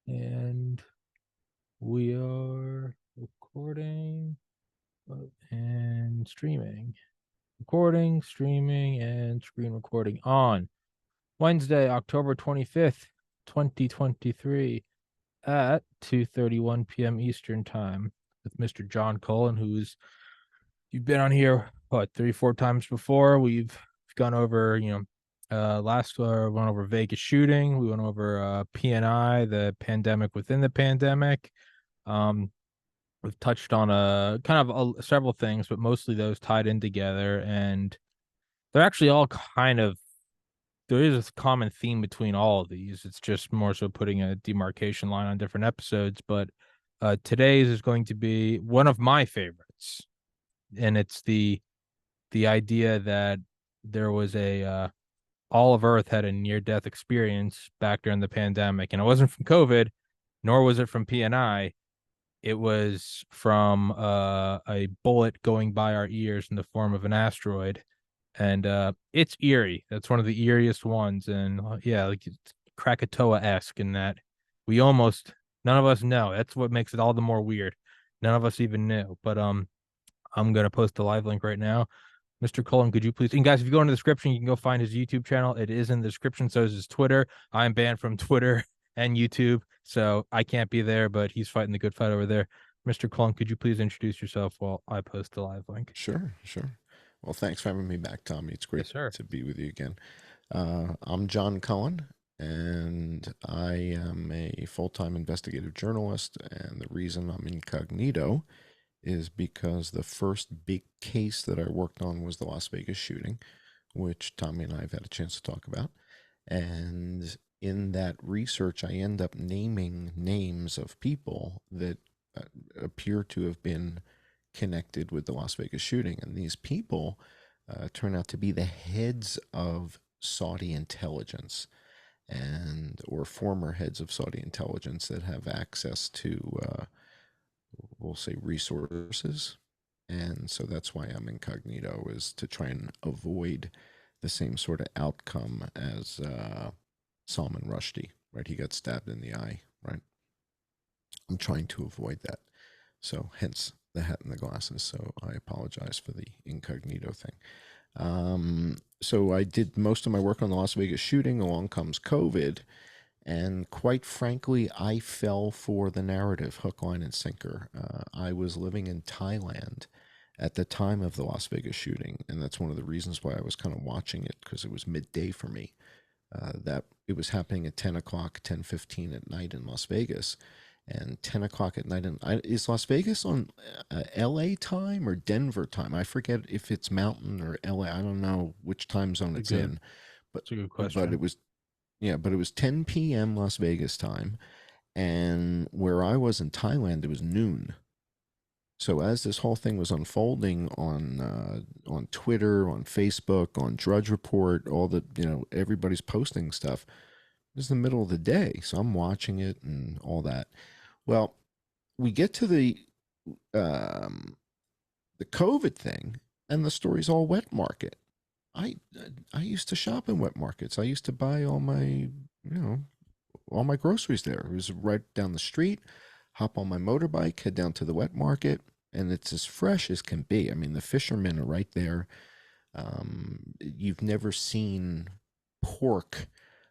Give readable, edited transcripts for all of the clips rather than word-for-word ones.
And we are recording and streaming. Recording, streaming, and screen recording on Wednesday, October 25th, 2023 at 2:31 p.m. Eastern Time with Mr. John Cullen, who's you've been on here what 3 4 times before. We've gone over, last went over Vegas shooting. We went over PNI, the pandemic within the pandemic. Um, we've touched on several things, but mostly those tied in together, and they're actually all kind of there is a common theme between all of these. It's just more so putting a demarcation line on different episodes. But today's is going to be one of my favorites, and it's the idea that there was a all of Earth had a near death experience back during the pandemic, and it wasn't from COVID, nor was it from PNI. It was from a bullet going by our ears in the form of an asteroid, and it's eerie. That's one of the eeriest ones, and yeah, like Krakatoa-esque in that we almost none of us know. That's what makes it all the more weird. None of us even knew, but I'm gonna post the live link right now. Mr. Cullen, could you please? And guys, if you go in the description, you can go find his YouTube channel. It is in the description. So is his Twitter. I'm banned from Twitter and YouTube, so I can't be there. But he's fighting the good fight over there. Mr. Cullen, could you please introduce yourself while I post the live link? Sure, sure. Well, thanks for having me back, Tommy. It's great Yes, sir. to be with you again. I'm John Cullen, and I am a full time investigative journalist. And the reason I'm incognito is because the first big case that I worked on was the Las Vegas shooting, which Tommy and I have had a chance to talk about. And in that research, I end up naming names of people that appear to have been connected with the Las Vegas shooting. And these people turn out to be the heads of Saudi intelligence and or former heads of Saudi intelligence that have access to, we'll say, resources. And so that's why I'm incognito, is to try and avoid the same sort of outcome as Salman Rushdie, right? He got stabbed in the eye, right? I'm trying to avoid that. So hence the hat and the glasses. So I apologize for the incognito thing. So I did most of my work on the Las Vegas shooting. Along comes COVID. And quite frankly, I fell for the narrative hook, line, and sinker. I was living in Thailand at the time of the Las Vegas shooting. And that's one of the reasons why I was kind of watching it, because it was midday for me. That it was happening at 10 o'clock, 10:15 at night in Las Vegas. And 10 o'clock at night. Is Las Vegas on LA time or Denver time? I forget if it's Mountain or LA. I don't know which time zone It's it's a good, in. But it's a good but question. it was yeah, but it was 10 p.m. Las Vegas time, and where I was in Thailand, it was noon. So as this whole thing was unfolding on Twitter, on Facebook, on Drudge Report, all the everybody's posting stuff. It was the middle of the day, so I'm watching it and all that. Well, we get to um, the COVID thing, and the story's all wet market. I I used to shop in wet markets. I used to buy all my groceries there. It was right down the street. Hop on my motorbike, head down to the wet market, and it's as fresh as can be. I mean, the fishermen are right there. You've never seen pork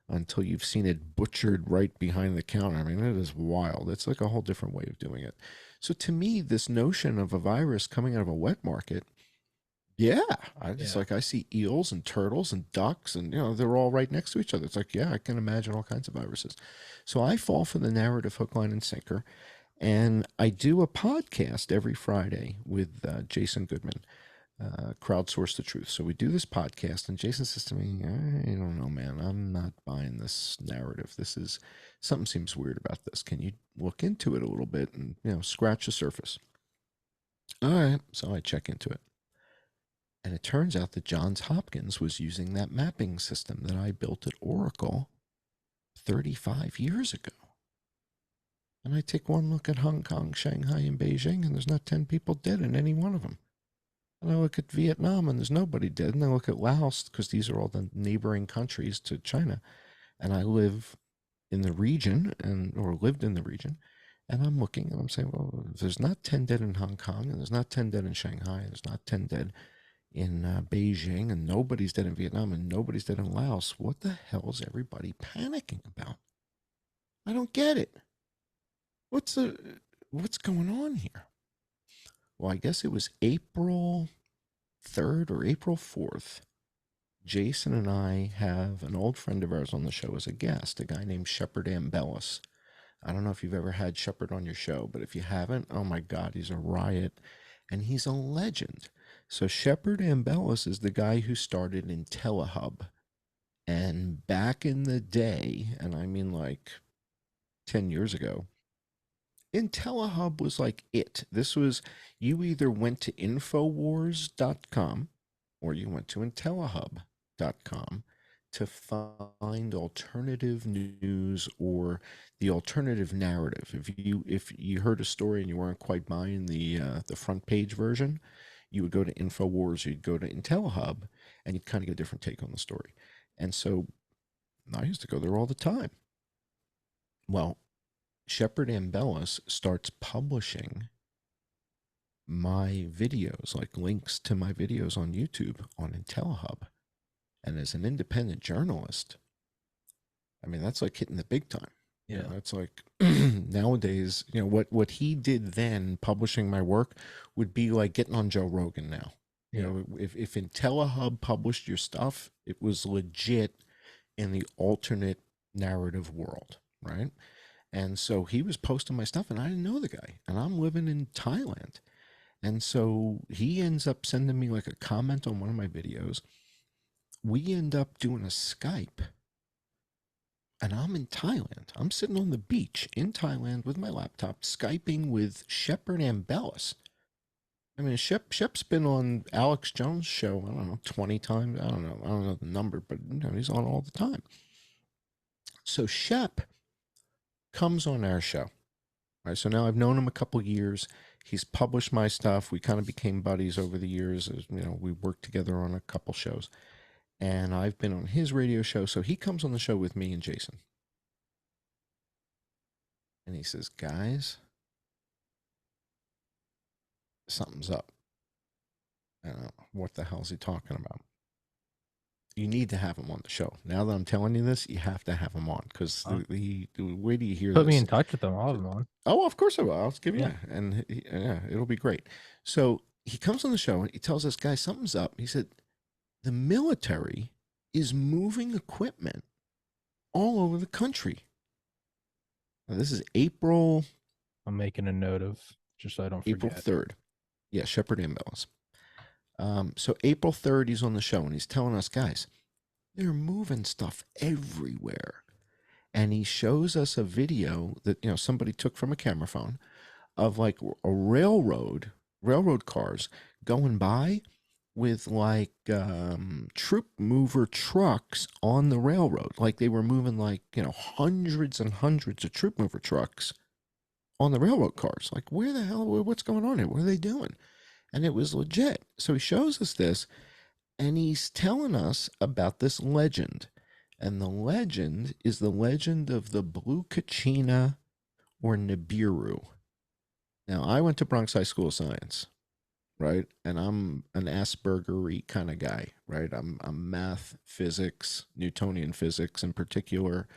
until you've seen it butchered right behind the counter. I mean, it is wild. It's like a whole different way of doing it. So to me, this notion of a virus coming out of a wet market, yeah, I just Yeah. like I see eels and turtles and ducks, and they're all right next to each other. It's like, yeah, I can imagine all kinds of viruses. So I fall for the narrative hook, line, and sinker, and I do a podcast every Friday with Jason Goodman, Crowdsource the Truth. So we do this podcast, and Jason says to me, I don't know, man, I'm not buying this narrative. This is something seems weird about this. Can you look into it a little bit and scratch the surface? All right, so I check into it. And it turns out that Johns Hopkins was using that mapping system that I built at Oracle 35 years ago. And I take one look at Hong Kong, Shanghai, and Beijing, and there's not 10 people dead in any one of them. And I look at Vietnam, and there's nobody dead. And I look at Laos, because these are all the neighboring countries to China. And I live in the region and or lived in the region. And I'm looking and I'm saying, well, if there's not 10 dead in Hong Kong and there's not 10 dead in Shanghai, there's not 10 dead in Beijing, and nobody's dead in Vietnam and nobody's dead in Laos. What the hell is everybody panicking about? I don't get it. What's going on here? Well, I guess it was April 3rd or April 4th. Jason and I have an old friend of ours on the show as a guest, a guy named Shepard Ambellis. I don't know if you've ever had Shepard on your show, but if you haven't, oh my God, he's a riot and he's a legend. So Shepard Ambellis is the guy who started IntelliHub. And back in the day, and I mean like 10 years ago, IntelliHub was like it. This was, you either went to Infowars.com or you went to IntelliHub.com to find alternative news or the alternative narrative. If you heard a story and you weren't quite buying the front page version, you would go to Infowars, you'd go to IntelliHub, and you'd kind of get a different take on the story. And so I used to go there all the time. Well, Shepard Ambellis starts publishing my videos, like links to my videos on YouTube on IntelliHub. And as an independent journalist, I mean, that's like hitting the big time. Yeah. You know, it's like nowadays, you know, what he did then, publishing my work, would be like getting on Joe Rogan now. You know, if IntelliHub published your stuff, it was legit in the alternate narrative world, right? And so he was posting my stuff, and I didn't know the guy, and I'm living in Thailand. And so he ends up sending me like a comment on one of my videos. We end up doing a Skype, and I'm in Thailand. I'm sitting on the beach in Thailand with my laptop, Skyping with Shepard Ambellis. I mean, Shep's been on Alex Jones' show, I don't know, 20 times. I don't know the number, but you know, he's on all the time. So Shep comes on our show. Right, so now I've known him a couple years. He's published my stuff. We kind of became buddies over the years. As, you know, we worked together on a couple shows. And I've been on his radio show. So he comes on the show with me and Jason. And he says, guys, something's up. I don't know, what the hell is he talking about? You need to have him on the show. Now that I'm telling you this, you have to have him on, because the way do you hear Put this? me in touch with them. I'll have them on. Oh, of course I will. I'll give you Yeah. and yeah, it'll be great. So he comes on the show and he tells us, guys, something's up. He said, the military is moving equipment all over the country. Now, this is April. I'm making a note of, just so I don't forget. April 3rd. Yeah, Shepard Ambellis. So April 3rd, he's on the show and he's telling us, guys, they're moving stuff everywhere. And he shows us a video that, you know, somebody took from a camera phone of like a railroad cars going by with like troop mover trucks on the railroad. Like they were moving like, you know, hundreds and hundreds of troop mover trucks on the railroad cars. Like, where the hell, what's going on here? What are they doing? And it was legit. So he shows us this and he's telling us about this legend. And the legend is the legend of the Blue Kachina or Nibiru. Now, I went to Bronx High School of Science, right? And I'm an Asperger-y kind of guy, right? I'm math, physics, Newtonian physics in particular.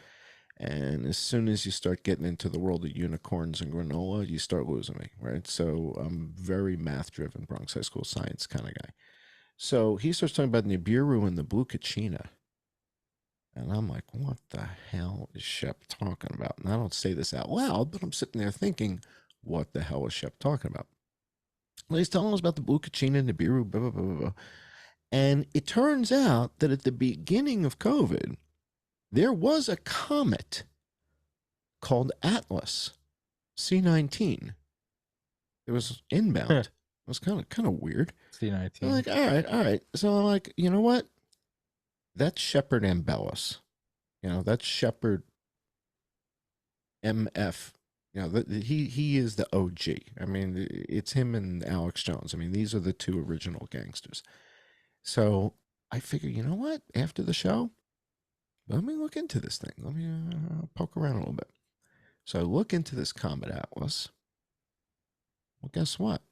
And as soon as you start getting into the world of unicorns and granola, you start losing me, right? So I'm very math-driven, Bronx High School of Science kind of guy. So he starts talking about Nibiru and the Blue Kachina. And I'm like, what the hell is Shep talking about? And I don't say this out loud, but I'm sitting there thinking, what the hell is Shep talking about? Well, he's telling us about the Blue Kachina, Nibiru, blah, blah, blah, blah. And it turns out that at the beginning of COVID, there was a comet called Atlas C19. It was inbound. It was kind of weird. C19. I'm like, all right. So I'm like, you know what? That's Shepard Ambellis. You know, that's Shepard MF. You know, he is the OG. I mean, it's him and Alex Jones. I mean, these are the two original gangsters. So I figure, you know what? After the show, Let me look into this thing. Let me poke around a little bit. So I look into this Comet Atlas. Well, guess what?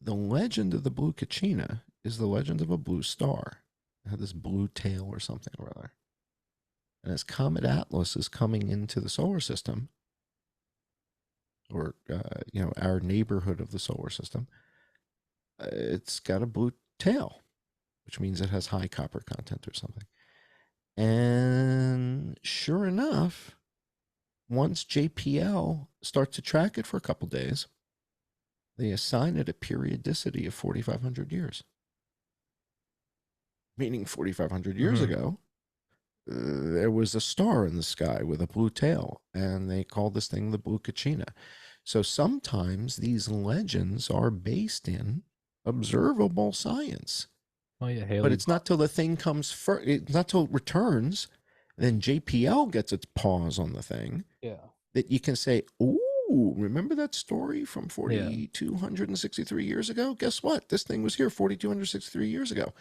The legend of the blue Kachina is the legend of a blue star. It had this blue tail or something or other. And as Comet Atlas is coming into the solar system, or our neighborhood of the solar system, it's got a blue tail, which means it has high copper content or something. And sure enough, once JPL starts to track it for a couple days, they assign it a periodicity of 4,500 years. Meaning 4,500 years ago, there was a star in the sky with a blue tail, and they called this thing the blue Kachina. So sometimes these legends are based in observable science. Oh yeah, But Haley. it's not till the thing comes first, it's not till it returns, then JPL gets its paws on the thing, Yeah. that you can say, "Ooh, remember that story from Yeah. 4,263 years ago? Guess what? This thing was here 4,263 years ago."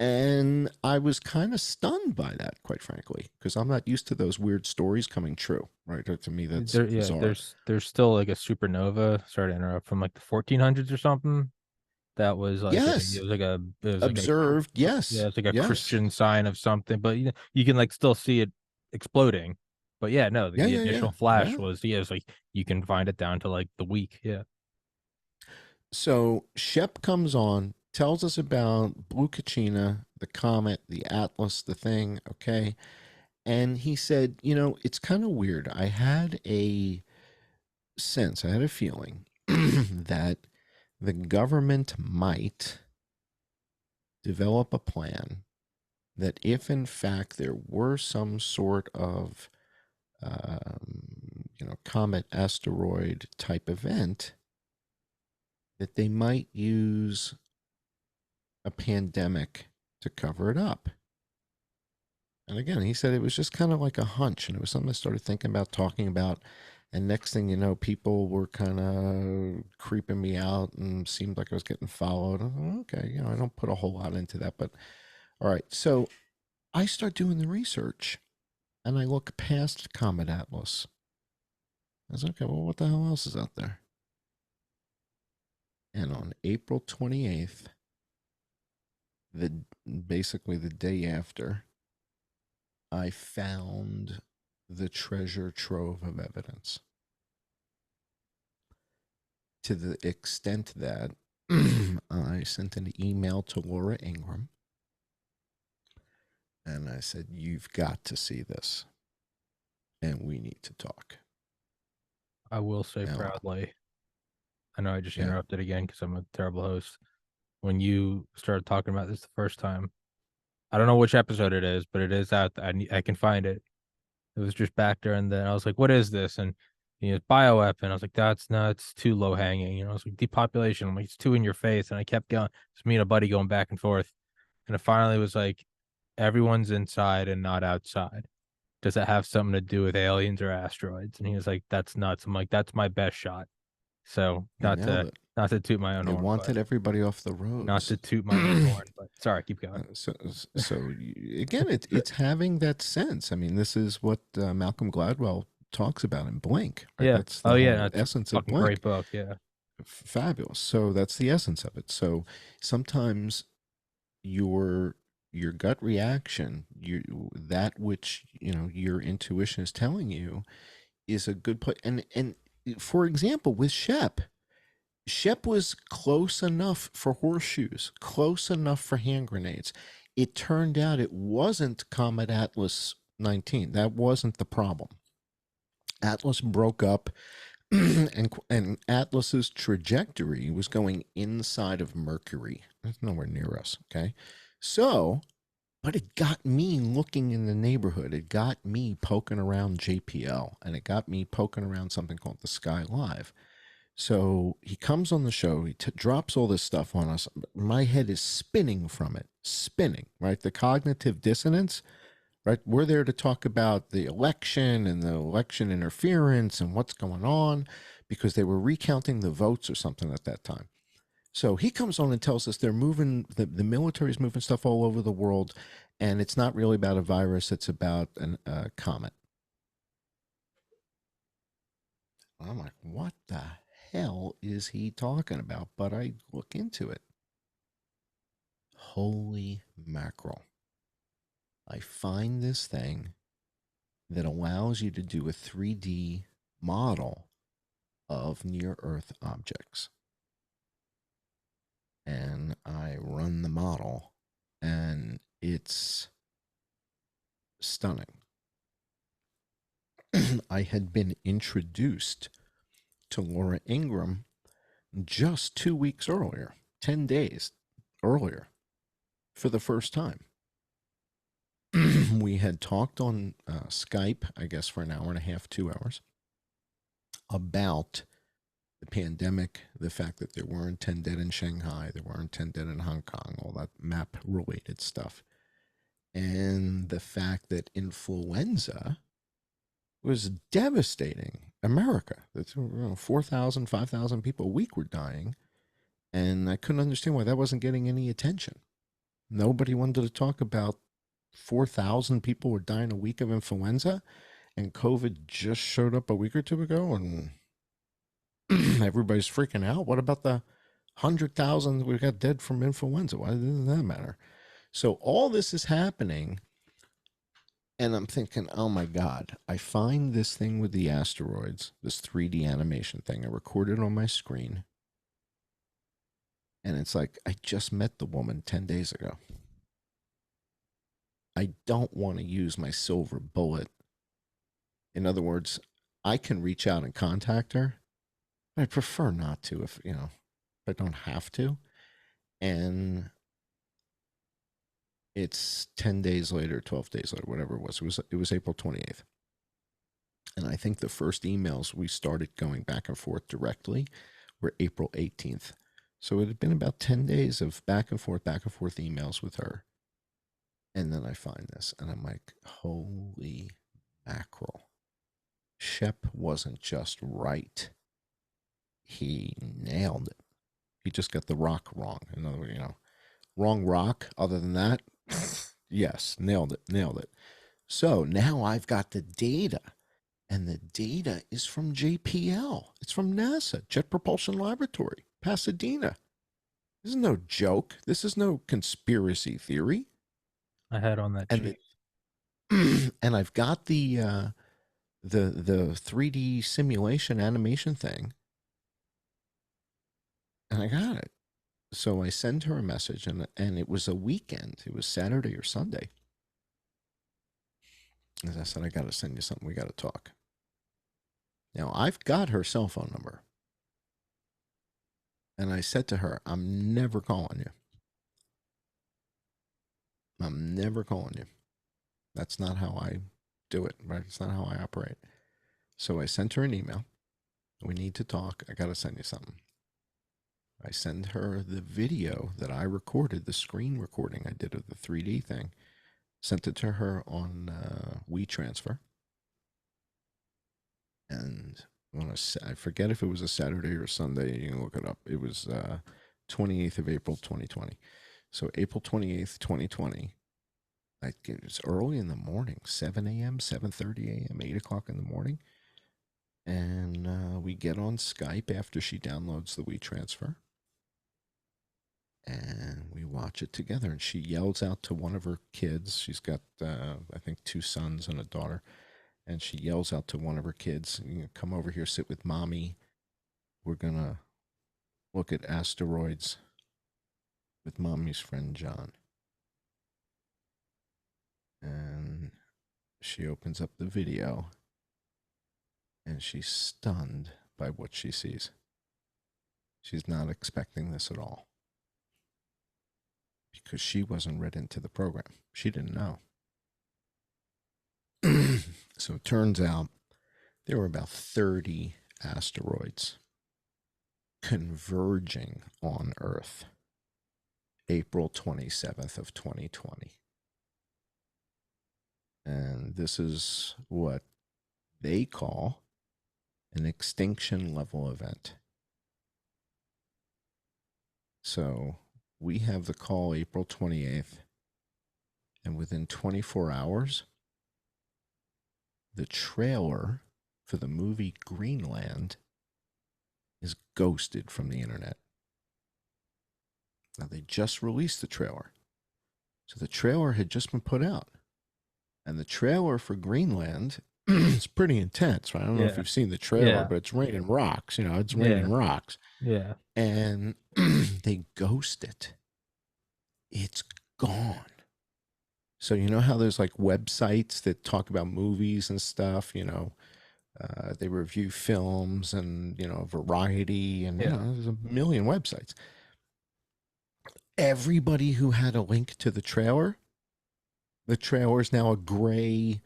And I was kind of stunned by that, quite frankly, because I'm not used to those weird stories coming true, right? To me, that's Yeah, bizarre. there's still like a supernova, sorry to interrupt, from like the 1400s or something. That was like Yes, it was like a observed. yeah, Yes, it's like a yes. Christian sign of something, but you can like still see it exploding. But yeah, no, Yeah, the yeah, yeah, initial flash yeah. was it's like you can find it down to like the week. Yeah. So Shep comes on, tells us about Blue Kachina, the comet, the Atlas, the thing. Okay. And he said, it's kind of weird. I had a sense, I had a feeling that the government might develop a plan that if in fact there were some sort of comet asteroid type event, that they might use a pandemic to cover it up. And again, he said it was just kind of like a hunch, and it was something I started thinking about, talking about. And next thing you know, people were kind of creeping me out and seemed like I was getting followed. Okay, I don't put a whole lot into that, but all right. So I start doing the research, and I look past Comet Atlas. I was okay, well, what the hell else is out there? And on April 28th, the basically the day after, I found the treasure trove of evidence, to the extent that I sent an email to Laura Ingram and I said, "You've got to see this and we need to talk." I will say Now, proudly, I know I just yeah, interrupted again because I'm a terrible host. When you started talking about this the first time, I don't know which episode it is, but it is out. I can find it. It was just back there, and then I was like, "What is this?" And bioweapon. I was like, "That's nuts, too low hanging." I was like, "Depopulation." I'm like, "It's too in your face," and I kept going. It's me and a buddy going back and forth, and it finally was like, "Everyone's inside and not outside. Does it have something to do with aliens or asteroids?" And he was like, "That's nuts." I'm like, "That's my best shot." So you nailed it. not to toot my own They horn, but wanted everybody off the not roads. to toot my own horn, but sorry, keep going. So again, it's having that sense. I mean, this is what Malcolm Gladwell talks about in Blink, right? Yeah. That's Oh the yeah, whole that's a essence of fucking great Blink. book. Yeah. Fabulous. So that's the essence of it. So sometimes your your gut reaction, that which your intuition is telling you, is a good place. And for example, with Shep was close enough for horseshoes, close enough for hand grenades. It turned out it wasn't Comet Atlas 19. That wasn't the problem. Atlas broke up, and Atlas's trajectory was going inside of Mercury. It's nowhere near us. Okay, so but it got me looking in the neighborhood. It got me poking around JPL, and it got me poking around something called the Sky Live. So he comes on the show, he drops all this stuff on us. My head is spinning from it, spinning, right? The cognitive dissonance, right? We're there to talk about the election and the election interference and what's going on, because they were recounting the votes or something at that time. So he comes on and tells us they're moving, the military's moving stuff all over the world. And it's not really about a virus, it's about a comet. I'm like, what the hell is he talking about? But I look into it. Holy mackerel. I find this thing that allows you to do a 3D model of near Earth objects. And I run the model, and it's stunning. I had been introduced to Laura Ingram just 2 weeks earlier, 10 days earlier, for the first time. We had talked on Skype, I guess, for an hour and a half, 2 hours, about the pandemic, the fact that there weren't 10 dead in Shanghai, there weren't 10 dead in Hong Kong, all that map related stuff. And the fact that influenza was devastating America. That 4,000, 5,000 people a week were dying. And I couldn't understand why that wasn't getting any attention. Nobody wanted to talk about 4,000 people were dying a week of influenza, and COVID just showed up a week or two ago, and everybody's freaking out. What about the 100,000 we got dead from influenza? Why doesn't that matter? So all this is happening, and I'm thinking, oh my God, I find this thing with the asteroids, this 3D animation thing. I recorded on my screen, and it's like, I just met the woman 10 days ago. I don't want to use my silver bullet. In other words, I can reach out and contact her, but I prefer not to if I don't have to. And it's 10 days later, 12 days later, whatever it was. It was April 28th. And I think the first emails we started going back and forth directly were April 18th. So it had been about 10 days of back and forth emails with her. And then I find this, and I'm like, holy mackerel. Shep wasn't just right. He nailed it. He just got the rock wrong. In other words, wrong rock. Other than that, yes, nailed it. So now I've got the data, and the data is from JPL. It's from NASA, Jet Propulsion Laboratory, Pasadena. This is no joke. This is no conspiracy theory. I had on that And and I've got the 3D simulation animation thing, and I got it. So I send her a message, and it was a weekend. It was Saturday or Sunday. As I said, I got to send you something. We got to talk. Now, I've got her cell phone number. And I said to her, I'm never calling you. I'm never calling you. That's not how I do it, right? It's not how I operate. So I sent her an email. We need to talk. I got to send you something. I send her the video that I recorded, the screen recording I did of the 3D thing. Sent it to her on WeTransfer. And I forget if it was a Saturday or a Sunday. You can look it up. It was 28th of April, 2020. So April 28th, 2020. It was early in the morning, 7 a.m., 7:30 a.m., 8 o'clock in the morning. And we get on Skype after she downloads the WeTransfer. And we watch it together. And she yells out to one of her kids. She's got, I think, 2 sons and a daughter. And she yells out to one of her kids, come over here, sit with mommy. We're going to look at asteroids with mommy's friend John. And she opens up the video, and she's stunned by what she sees. She's not expecting this at all, because she wasn't read into the program. She didn't know. So it turns out there were about 30 asteroids converging on Earth April 27th of 2020. And this is what they call an extinction level event. So we have the call April 28th, And within 24 hours, the trailer for the movie Greenland is ghosted from the internet. Now, they just released the trailer. So the trailer had just been put out. And the trailer for Greenland is pretty intense, right? I don't know if Yeah. you've seen the trailer, Yeah. but it's raining rocks. It's Yeah. raining rocks. Yeah. And they ghost it. It's gone. So you know how there's like websites that talk about movies and stuff, they review films and, Variety and, Yeah. there's a million websites. Everybody who had a link to the trailer is now a gray,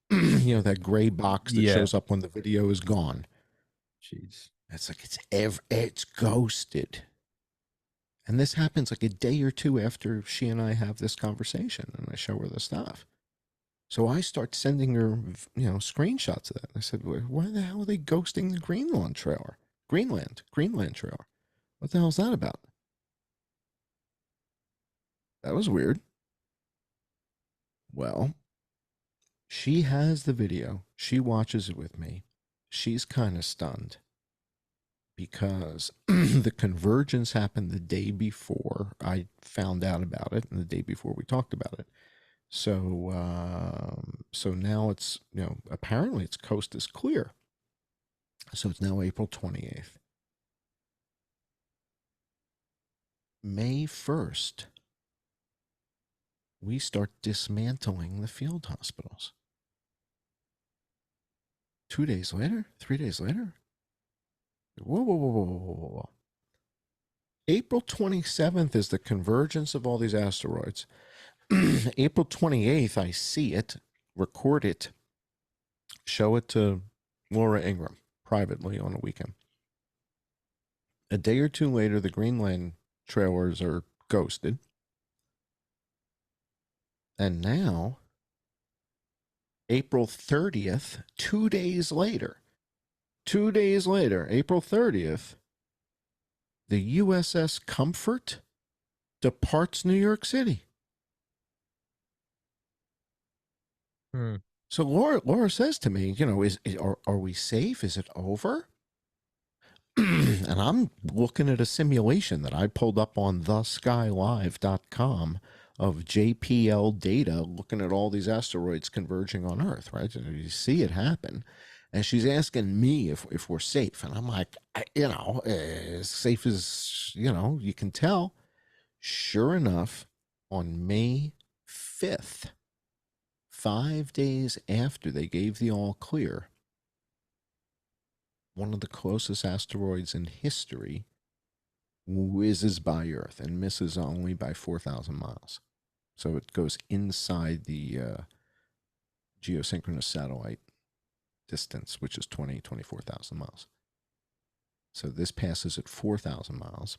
that gray box that Yeah. shows up when the video is gone. Jeez. It's like it's ghosted. And this happens like a day or two after she and I have this conversation and I show her the stuff. So I start sending her, screenshots of that. I said, why the hell are they ghosting the Greenland trailer? Greenland trailer. What the hell's that about? That was weird. Well, she has the video. She watches it with me. She's kind of stunned because the convergence happened the day before I found out about it and the day before we talked about it. So now it's, apparently its coast is clear. So it's now April 28th. May 1st, we start dismantling the field hospitals. 2 days later, 3 days later. Whoa, whoa, whoa, whoa, whoa, whoa, whoa. April 27th is the convergence of all these asteroids. April 28th, I see it, record it, show it to Laura Ingram privately on a weekend. A day or two later, the Greenland trailers are ghosted. And now, April 30th, 2 days later, April 30th, the USS Comfort departs New York City. Hmm. So Laura says to me, are we safe? Is it over? And I'm looking at a simulation that I pulled up on theskylive.com of JPL data looking at all these asteroids converging on Earth, right? And you see it happen. And she's asking me if we're safe. And I'm like, as safe as, you can tell. Sure enough, on May 5th, 5 days after they gave the all clear, one of the closest asteroids in history whizzes by Earth and misses only by 4,000 miles. So it goes inside the geosynchronous satellite distance, which is 24,000 miles. So this passes at 4,000 miles,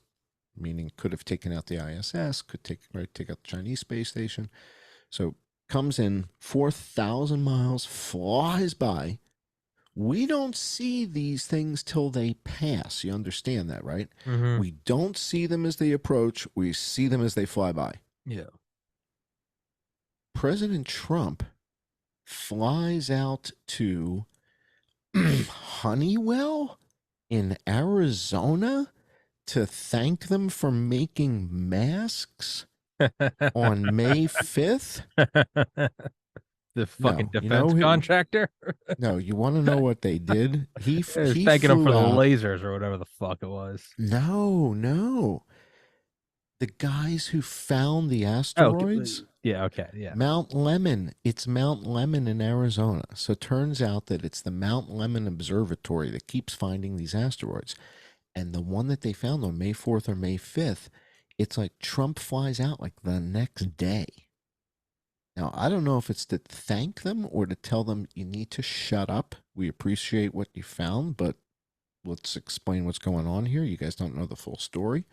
meaning could have taken out the ISS, could take out the Chinese space station. So comes in 4,000 miles, flies by. We don't see these things till they pass. You understand that, right? Mm-hmm. We don't see them as they approach. We see them as they fly by. Yeah. President Trump flies out to Honeywell in Arizona to thank them for making masks on May 5th. The fucking No, defense contractor. no, you want to know what they did? He Thanking him for flew the out. lasers or whatever the fuck it was. No. The guys who found the Oh, okay. asteroids, Yeah. Okay. Yeah. Mount Lemmon. It's Mount Lemmon in Arizona. So it turns out that it's the Mount Lemmon Observatory that keeps finding these asteroids. And the one that they found on May 4th or May 5th, it's like Trump flies out like the next day. Now, I don't know if it's to thank them or to tell them you need to shut up. We appreciate what you found, but let's explain what's going on here. You guys don't know the full story.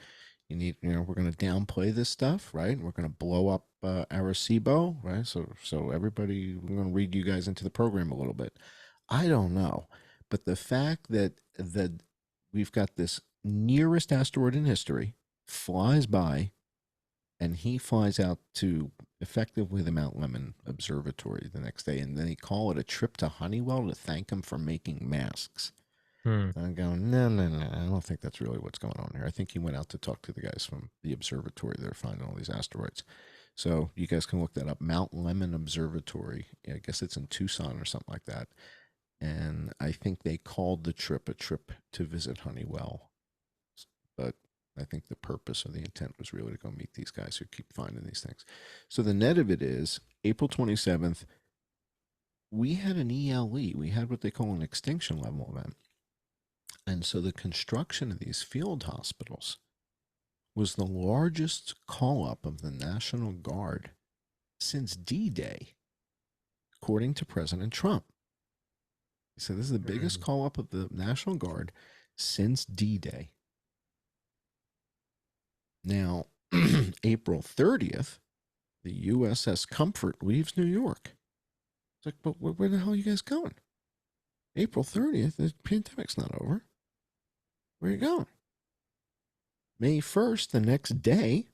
We're going to downplay this stuff, right? We're going to blow up Arecibo, right? So everybody, we're going to read you guys into the program a little bit. I don't know, but the fact that we've got this nearest asteroid in history flies by, and he flies out to effectively the Mount Lemmon Observatory the next day, and then they call it a trip to Honeywell to thank him for making masks. Hmm. I'm going, no, no, no. I don't think that's really what's going on here. I think he went out to talk to the guys from the observatory that are finding all these asteroids. So you guys can look that up. Mount Lemmon Observatory. Yeah, I guess it's in Tucson or something like that. And I think they called the trip a trip to visit Honeywell. But I think the purpose or the intent was really to go meet these guys who keep finding these things. So the net of it is April 27th, we had an ELE. We had what they call an extinction level event. And so the construction of these field hospitals was the largest call up of the National Guard since D Day, according to President Trump. He said this is the biggest call up of the National Guard since D Day. Now, April 30th, the USS Comfort leaves New York. It's like, but where the hell are you guys going? April 30th, the pandemic's not over. Where are you going? May 1st, the next day,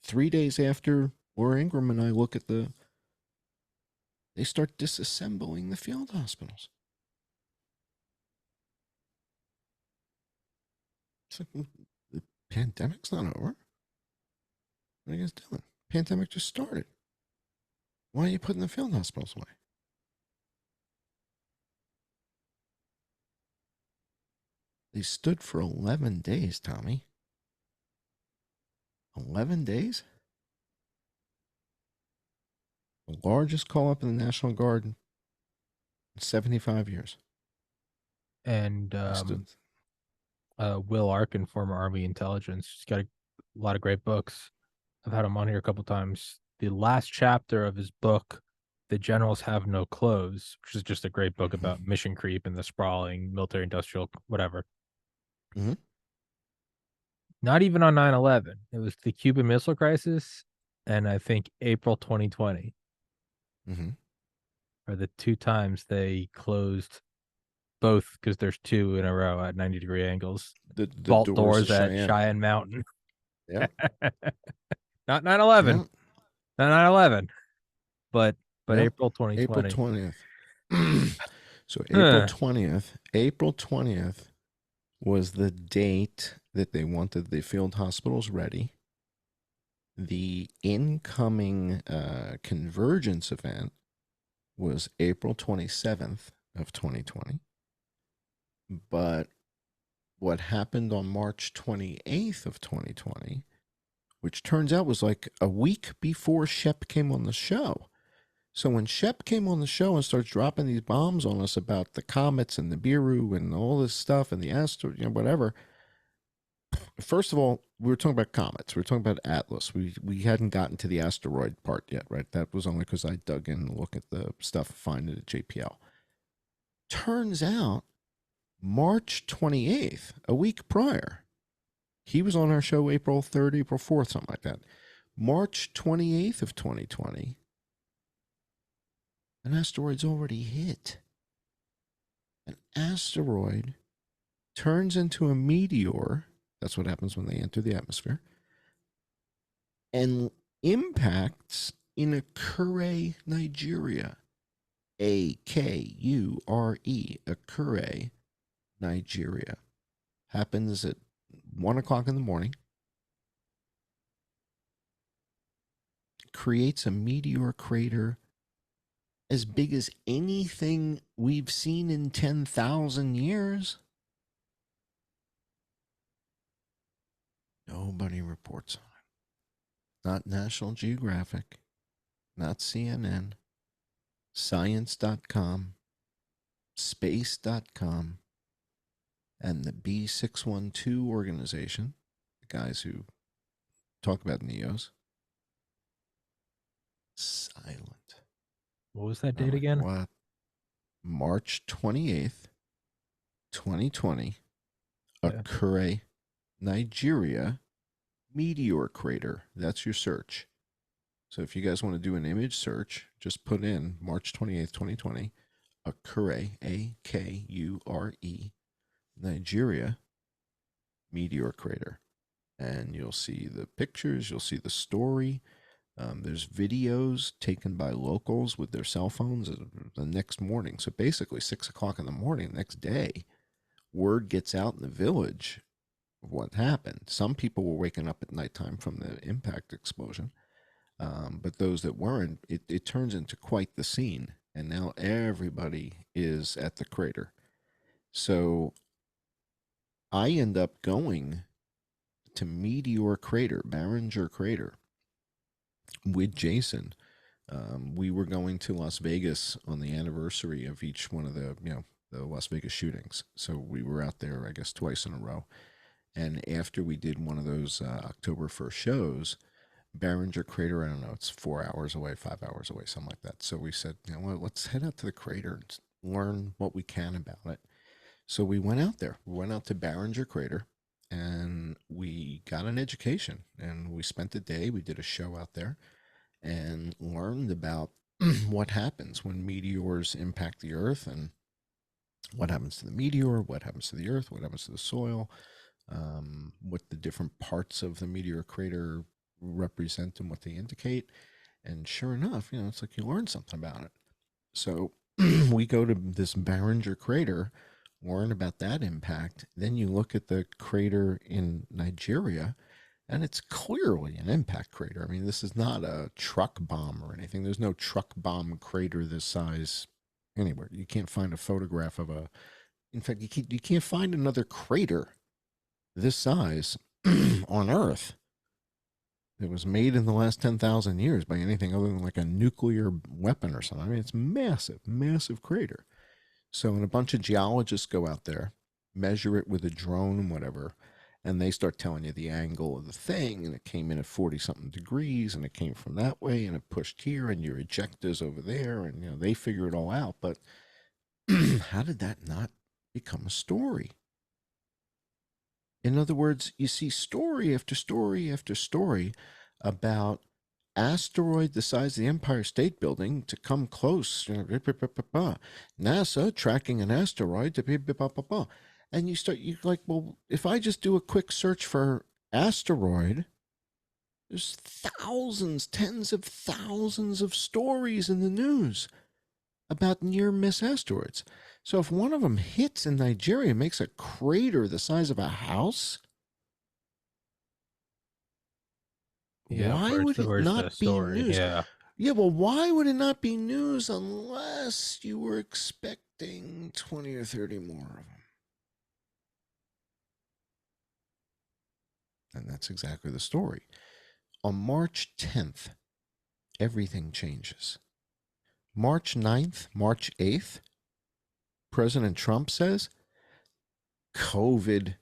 3 days after Laura Ingraham and I look at they start disassembling the field hospitals. It's like, the pandemic's not over. What are you guys doing? Pandemic just started. Why are you putting the field hospitals away? They stood for 11 days, Tommy. 11 days? The largest call up in the National Guard in 75 years. And Will Arkin, former Army intelligence, he's got a lot of great books. I've had him on here a couple times. The last chapter of his book, The Generals Have No Clothes, which is just a great book about mission creep and the sprawling military industrial whatever. Mm-hmm. Not even on 9/11. It was the Cuban Missile Crisis, and I think April 2020 are the two times they closed both, because there's two in a row at 90-degree angles. The Vault doors doors of at Cheyenne. Cheyenne Mountain. Yeah. Not 9/11. Yeah. Not 9/11. But Yeah. April 2020. April 20th. So April 20th was the date that they wanted the field hospitals ready. The incoming convergence event was April 27th of 2020. But what happened on March 28th of 2020, which turns out was like a week before Shep came on the show. So when Shep came on the show and starts dropping these bombs on us about the comets and the Biru and all this stuff and the asteroid, whatever. First of all, we were talking about comets. We were talking about Atlas. We hadn't gotten to the asteroid part yet, right? That was only because I dug in and looked at the stuff, finding it at JPL. Turns out, March 28th, a week prior, he was on our show April 3rd, April 4th, something like that. March 28th of 2020, an asteroid's already hit. An asteroid turns into a meteor. That's what happens when they enter the atmosphere. And impacts in Akure, Nigeria. Akure, Akure, Nigeria. Happens at 1 o'clock in the morning. Creates a meteor crater as big as anything we've seen in 10,000 years. Nobody reports on it. Not National Geographic, not CNN, science.com, space.com, and the B612 organization, the guys who talk about NEOs. Silent. What was that date again? What? March 28th, 2020, Akure, Nigeria, meteor crater. That's your search. So if you guys want to do an image search, just put in March 28th, 2020, Akure, Akure, Nigeria, meteor crater. and you'll see the pictures, you'll see the story. There's videos taken by locals with their cell phones the next morning. So basically, 6 o'clock in the morning, the next day, word gets out in the village of what happened. Some people were waking up at nighttime from the impact explosion, but those that weren't, it turns into quite the scene. And now everybody is at the crater. So I end up going to Meteor Crater, Barringer Crater, with Jason. We were going to Las Vegas on the anniversary of each one of the Las Vegas shootings. So we were out there, I guess, twice in a row. And after we did one of those October 1st shows, Barringer Crater, I don't know, it's 4 hours away, 5 hours away, something like that. So we said, let's head out to the crater and learn what we can about it. So we went out there. We went out to Barringer Crater and we got an education and we spent the day. We did a show out there and learned about what happens when meteors impact the earth and what happens to the meteor, what happens to the earth, what happens to the soil, what the different parts of the meteor crater represent and what they indicate. And sure enough, it's like you learn something about it. So we go to this Barringer crater, learn about that impact. Then you look at the crater in Nigeria, and it's clearly an impact crater. I mean, this is not a truck bomb or anything. There's no truck bomb crater this size anywhere. You can't find a photograph of a. In fact, you can't find another crater this size on Earth that was made in the last 10,000 years by anything other than like a nuclear weapon or something. I mean, it's massive, massive crater. So, and a bunch of geologists go out there, measure it with a drone and whatever, and they start telling you the angle of the thing, and it came in at 40 something degrees, and it came from that way, and it pushed here, and your ejector's over there, and they figure it all out. But how did that not become a story? In other words, you see story after story after story about asteroid the size of the Empire State Building to come close. NASA tracking an asteroid to and you're like, well, if I just do a quick search for asteroid, there's thousands, tens of thousands of stories in the news about near miss asteroids. So if one of them hits in Nigeria and makes a crater the size of a house, Yeah, why would it where's the not be story? news? Yeah. Yeah, well, why would it not be news unless you were expecting 20 or 30 more of them? And that's exactly the story. On March 10th, everything changes. March 9th, March 8th, President Trump says, COVID.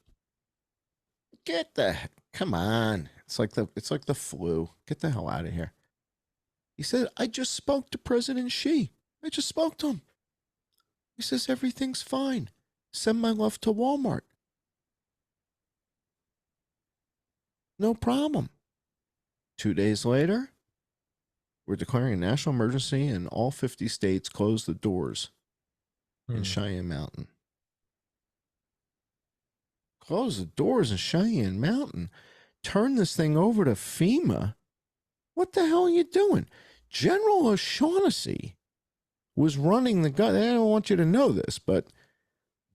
Come on. It's like the flu. Get the hell out of here. He said, I just spoke to President Xi. I just spoke to him. He says everything's fine. Send my love to Walmart. No problem. 2 days later, we're declaring a national emergency and all 50 states close the doors in Cheyenne Mountain. Close the doors in Cheyenne Mountain. Turn this thing over to FEMA. What the hell are you doing? General O'Shaughnessy was running the gun. I don't want you to know this, but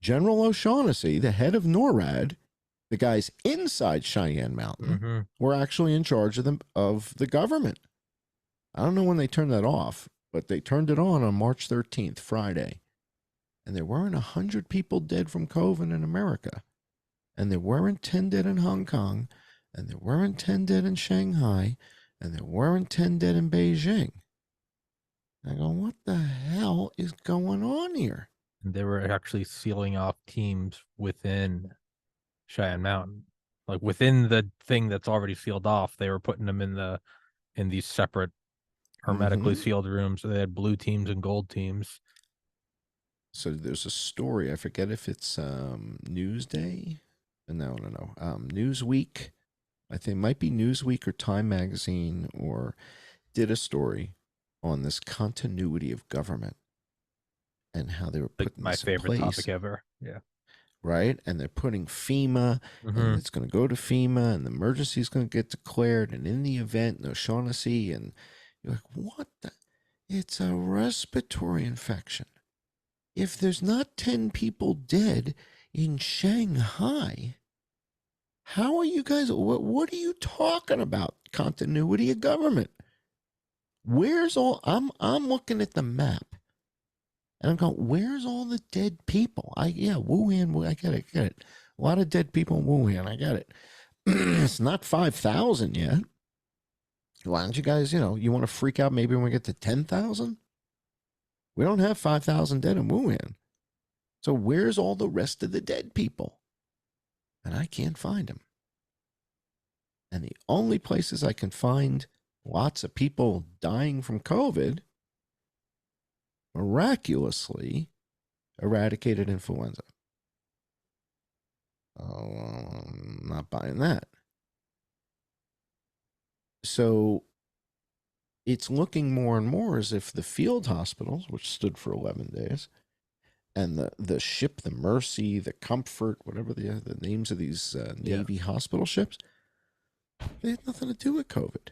General O'Shaughnessy, the head of NORAD, the guys inside Cheyenne Mountain, were actually in charge of the government. I don't know when they turned that off, but they turned it on March 13th, Friday. And there weren't 100 people dead from COVID in America. And there weren't 10 dead in Hong Kong. And there weren't 10 dead in Shanghai. And there weren't 10 dead in Beijing. I go, what the hell is going on here? They were actually sealing off teams within Cheyenne Mountain, like within the thing that's already sealed off. They were putting them in these separate hermetically sealed rooms. So they had blue teams and gold teams. So there's a story. I forget if it's Newsday. No. Newsweek. I think it might be Newsweek or Time Magazine, or did a story on this continuity of government and how they were putting my this in favorite place. topic ever. Yeah. right? And they're putting FEMA, and Mm-hmm. it's going to go to FEMA, and the emergency is going to get declared, and in the event, no Shaughnessy, and you're like, what the? It's a respiratory infection. If there's not 10 people dead in Shanghai, how are you guys? What are you talking about? Continuity of government. Where's all? I'm looking at the map, and I'm going, where's all the dead people? Wuhan. I get it. A lot of dead people in Wuhan. I get it. It's not 5,000 yet. Why don't you guys? You want to freak out? Maybe when we get to 10,000. We don't have 5,000 dead in Wuhan. So where's all the rest of the dead people? And I can't find them. And the only places I can find lots of people dying from COVID miraculously eradicated influenza. Oh, I'm not buying that. So it's looking more and more as if the field hospitals, which stood for 11 days, and the ship, the Mercy, the Comfort, whatever the names of these Navy hospital ships, they had nothing to do with COVID.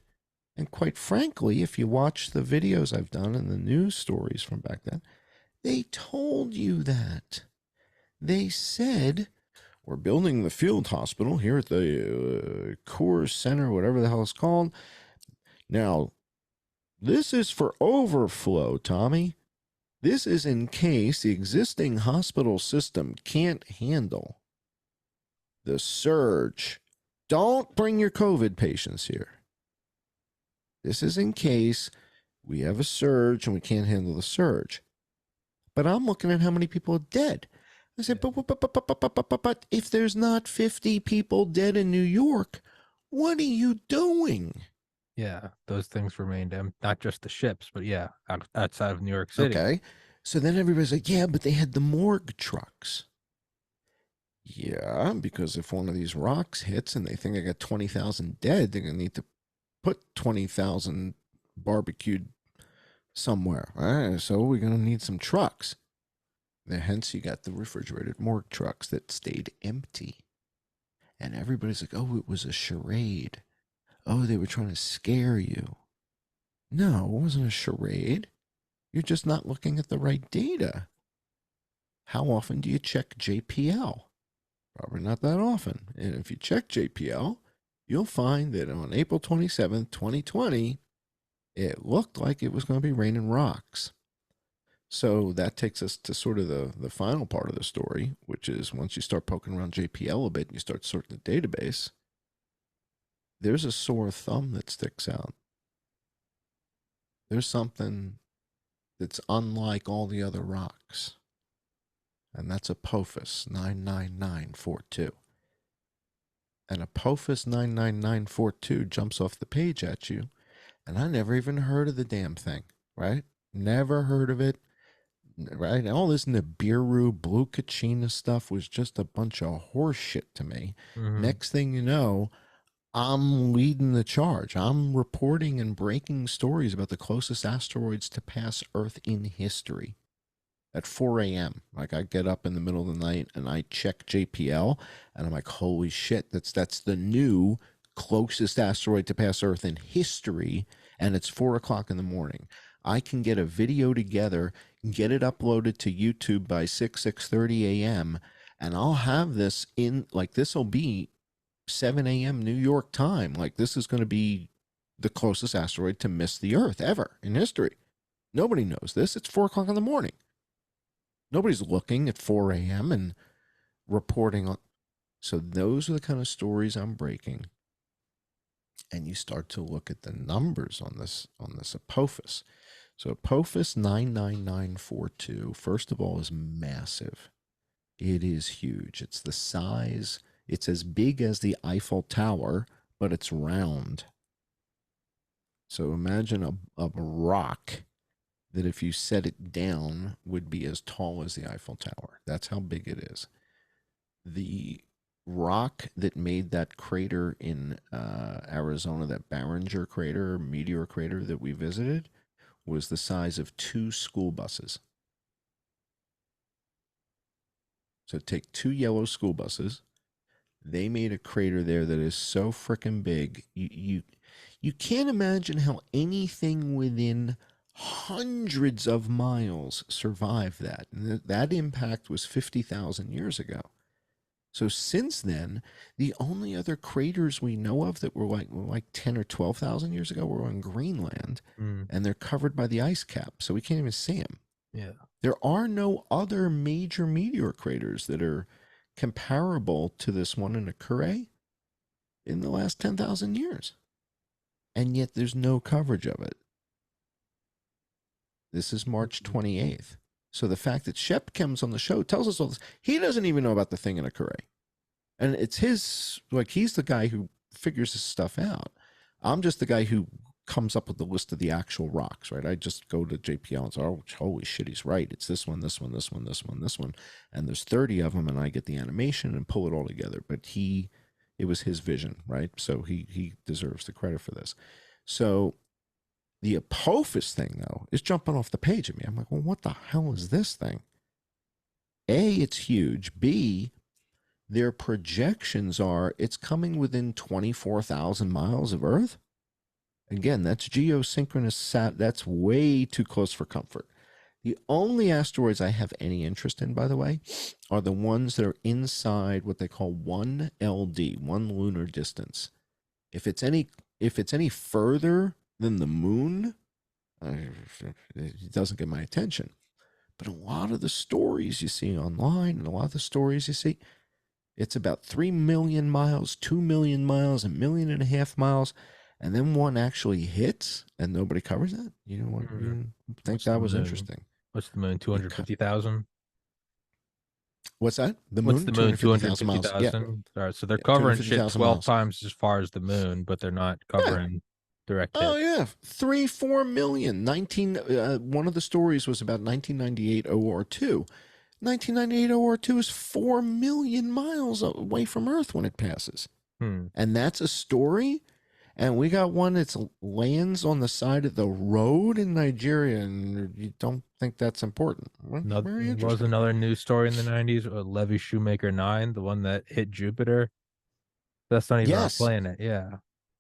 And quite frankly, if you watch the videos I've done and the news stories from back then, they told you that. They said, we're building the field hospital here at the Coors Center, whatever the hell it's called. Now, this is for overflow, Tommy. This is in case the existing hospital system can't handle the surge. Don't bring your COVID patients here. This is in case we have a surge and we can't handle the surge. But I'm looking at how many people are dead. I said, but if there's not 50 people dead in New York, what are you doing? Yeah, those things remained not just the ships, but yeah, outside of New York City. Okay. So then everybody's like, yeah, but they had the morgue trucks. Yeah, because if one of these rocks hits and they think they got 20,000 dead, they're going to need to put 20,000 barbecued somewhere. All right, so we're going to need some trucks. Hence, you got the refrigerated morgue trucks that stayed empty. And everybody's like, oh, it was a charade. Oh, they were trying to scare you. No, it wasn't a charade. You're just not looking at the right data. How often do you check JPL? Probably not that often. And if you check JPL, you'll find that on April 27th, 2020, it looked like it was going to be raining rocks. So that takes us to sort of the final part of the story, which is once you start poking around JPL a bit and you start sorting the database, there's a sore thumb that sticks out. There's something that's unlike all the other rocks, and that's Apophis 99942. And Apophis 99942 jumps off the page at you, and I never even heard of the damn thing, right? Never heard of it, right? All this Nibiru, Blue Kachina stuff was just a bunch of horse shit to me. Mm-hmm. Next thing you know, I'm leading the charge. I'm reporting and breaking stories about the closest asteroids to pass Earth in history at 4 a.m. Like I get up in the middle of the night and I check JPL and I'm like, holy shit, that's the new closest asteroid to pass Earth in history. And it's 4 o'clock in the morning. I can get a video together, get it uploaded to YouTube by 6:30 a.m. And I'll have this in, like, this will be 7 a.m. New York time. Like, this is going to be the closest asteroid to miss the Earth ever in history. Nobody knows this. It's 4 o'clock in the morning. Nobody's looking at 4 a.m. and reporting on. So those are the kind of stories I'm breaking. And you start to look at the numbers on this Apophis. So Apophis 99942, first of all, is massive. It is huge. It's the size, it's as big as the Eiffel Tower, but it's round. So imagine a rock that if you set it down would be as tall as the Eiffel Tower. That's how big it is. The rock that made that crater in Arizona, that Barringer crater, meteor crater that we visited, was the size of 2 school buses. So take 2 yellow school buses. They made a crater there that is so freaking big. You can't imagine how anything within hundreds of miles survived that. And that impact was 50,000 years ago. So since then, the only other craters we know of that were like 10 or 12,000 years ago were on Greenland, Mm. and they're covered by the ice cap, so we can't even see them. Yeah. There are no other major meteor craters that are comparable to this one in Occurre in the last 10,000 years. And yet there's no coverage of it. This is March 28th. So the fact that Shep comes on the show tells us all this. He doesn't even know about the thing in Occurre. And it's his, like, he's the guy who figures this stuff out. I'm just the guy who comes up with the list of the actual rocks, right? I just go to JPL and say, oh, holy shit, he's right. It's this one, this one, this one, this one, this one. And there's 30 of them, and I get the animation and pull it all together. But it was his vision, right? So he deserves the credit for this. So the Apophis thing, though, is jumping off the page at me. I'm like, well, what the hell is this thing? A, it's huge. B, their projections are it's coming within 24,000 miles of Earth. Again, that's geosynchronous. That's way too close for comfort. The only asteroids I have any interest in, by the way, are the ones that are inside what they call 1 LD, 1 lunar distance. If it's any further than the moon, it doesn't get my attention. But a lot of the stories you see online and a lot of the stories you see, it's about 3 million miles, 2 million miles, 1.5 million miles, and then one actually hits and nobody covers that. You know what? You think What's that the was moon? interesting. What's the moon? 250,000? What's that? The What's moon? the moon? 250,000 miles. Yeah. 250,000? All right, so they're Yeah. covering shit 250,000 12 miles. times as far as the moon, but they're not Yeah. covering direct Oh, hit. yeah. 3-4 million. One of the stories was about 1998 OR2. 1998 OR2 is 4 million miles away from Earth when it passes. And that's a story. And we got one that lands on the side of the road in Nigeria, and you don't think that's important. Very interesting. Was another news story in the 90s, Levy Shoemaker 9, the one that hit Jupiter. That's not even our Yes. planet. Yeah.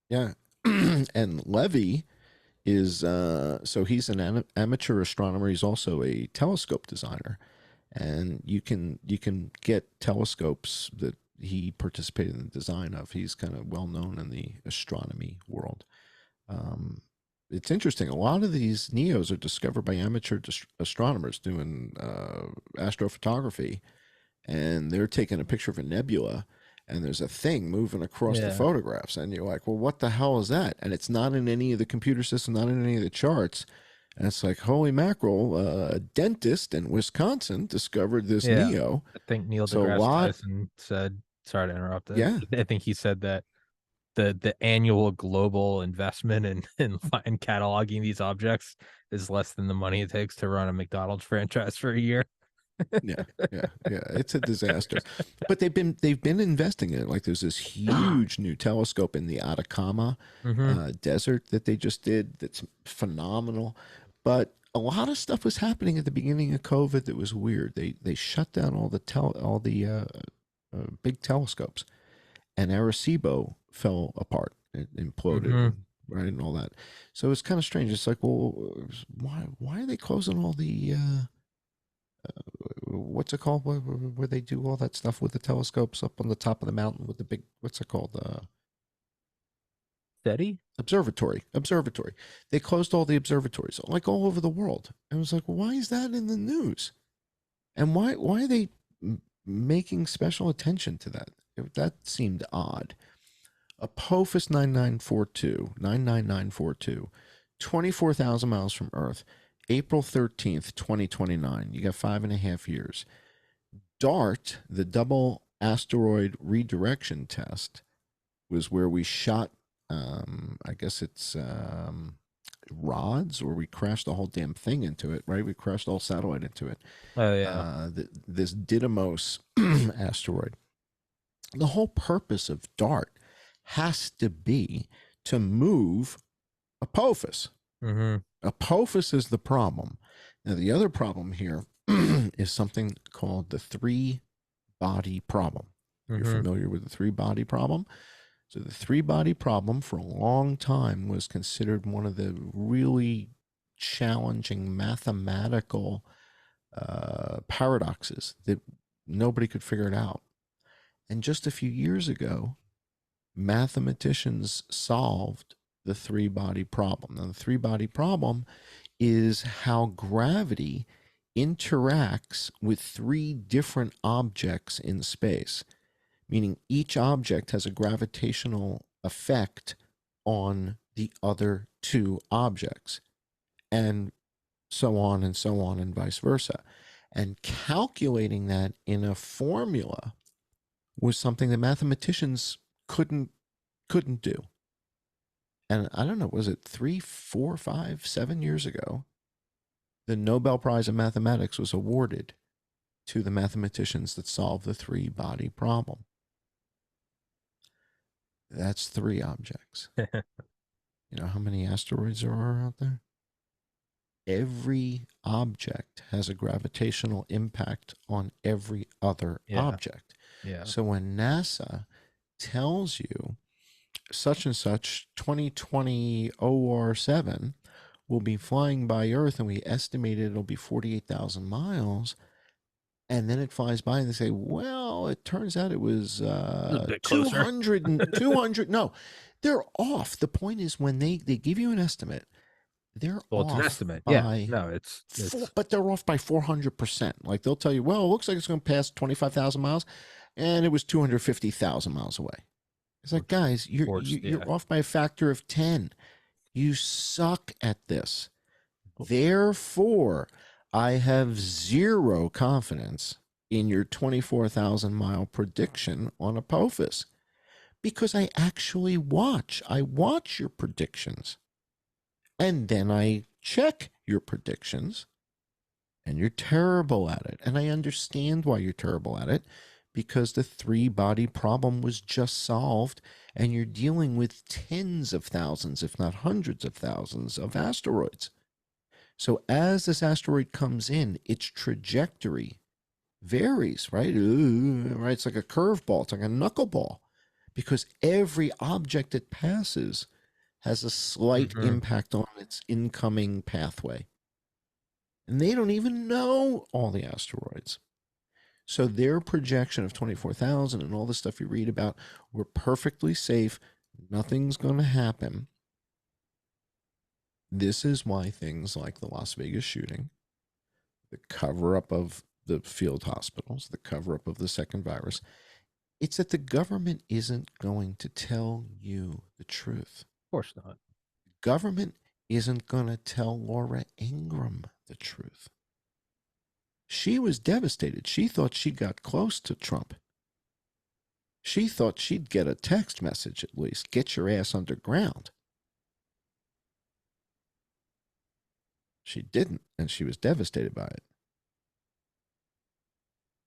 Yeah. And Levy is, so he's an amateur astronomer. He's also a telescope designer. And you can get telescopes that he participated in the design of. He's kind of well known in the astronomy world. It's interesting. A lot of these NEOs are discovered by amateur astronomers doing astrophotography, and they're taking a picture of a nebula, and there's a thing moving across the photographs, and you're like, well, what the hell is that? And it's not in any of the computer systems, not in any of the charts. And it's like, holy mackerel, a dentist in Wisconsin discovered this NEO. I think Neil deGrasse Tyson said, sorry to interrupt. I think he said that the annual global investment in cataloging these objects is less than the money it takes to run a McDonald's franchise for a year. Yeah. It's a disaster. But they've been investing in it. Like there's this huge new telescope in the Atacama desert that they just did. That's phenomenal. But a lot of stuff was happening at the beginning of COVID that was weird. They shut down all the big telescopes, and Arecibo fell apart, it imploded, right, and all that. So it's kind of strange. It's like, well, why are they closing all the what's it called where they do all that stuff with the telescopes up on the top of the mountain with the big, what's it called, steady observatory. They closed all the observatories like all over the world. And it was like, well, why is that in the news? And why are they making special attention to that? That seemed odd. Apophis 99942, 24,000 miles from Earth, April 13th, 2029. You got 5.5 years. DART, the double asteroid redirection test, was where we shot, I guess it's rods, or we crashed the whole damn thing into it, right? We crashed all satellite into it. Oh, yeah. This Didymos asteroid. The whole purpose of DART has to be to move Apophis. Apophis is the problem. Now, the other problem here is something called the 3 body problem. You're Mm-hmm. familiar with the three body problem? So the three body problem for a long time was considered one of the really challenging mathematical paradoxes that nobody could figure it out. And just a few years ago, mathematicians solved the three body problem. Now, the three body problem is how gravity interacts with three different objects in space, meaning each object has a gravitational effect on the other two objects, and so on and so on, and vice versa. And calculating that in a formula was something that mathematicians couldn't do. And I don't know, was it 3, 4, 5, 7 years ago? The Nobel Prize in Mathematics was awarded to the mathematicians that solved the three body problem. That's three objects. You know how many asteroids there are out there? Every object has a gravitational impact on every other Yeah. object. Yeah. So when NASA tells you such and such 2020 OR7 will be flying by Earth and we estimated it'll be 48,000 miles, and then it flies by and they say, well, it turns out it was A bit closer. 200 and 200. No, they're off. The point is when they give you an estimate, they're Well, it's an off estimate. Yeah. by No, it's but they're off by 400%. Like they'll tell you, well, it looks like it's going to pass 25,000 miles, and it was 250,000 miles away. It's like, guys, you're yeah. off by a factor of 10. You suck at this. Therefore, I have zero confidence in your 24,000-mile prediction on Apophis because I actually watch. I watch your predictions. And then I check your predictions, and you're terrible at it. And I understand why you're terrible at it, because the three body problem was just solved, and you're dealing with tens of thousands, if not hundreds of thousands, of asteroids. So as this asteroid comes in, its trajectory varies, right? Right? It's like a curveball, it's like a knuckleball, because every object it passes has a slight Mm-hmm. impact on its incoming pathway. And they don't even know all the asteroids. So their projection of 24,000 and all the stuff you read about, we're perfectly safe, nothing's going to happen. This is why things like the Las Vegas shooting, the cover up of the field hospitals, the cover up of the second virus, it's that the government isn't going to tell you the truth. Of course not. Government isn't going to tell Laura Ingraham the truth. She was devastated. She thought she got close to Trump. She thought she'd get a text message at least, get your ass underground. She didn't, and she was devastated by it.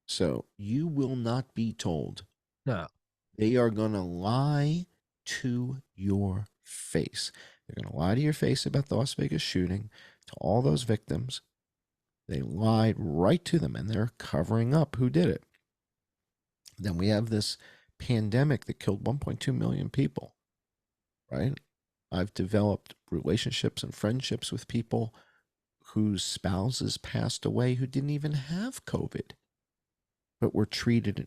So you will not be told. No. They are going to lie to your face. They're going to lie to your face about the Las Vegas shooting, to all those victims. They lied right to them, and they're covering up who did it. Then we have this pandemic that killed 1.2 million people, right? I've developed relationships and friendships with people whose spouses passed away who didn't even have COVID, but were treated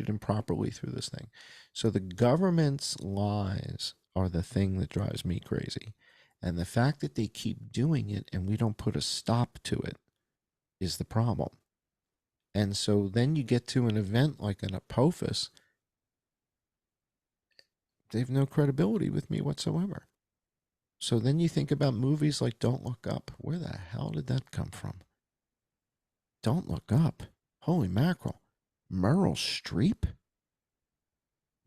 improperly through this thing. So the government's lies are the thing that drives me crazy. And the fact that they keep doing it and we don't put a stop to it is the problem. And so then you get to an event like an Apophis, they have no credibility with me whatsoever. So then you think about movies like Don't Look Up. Where the hell did that come from? Don't Look Up. Holy mackerel. Meryl Streep?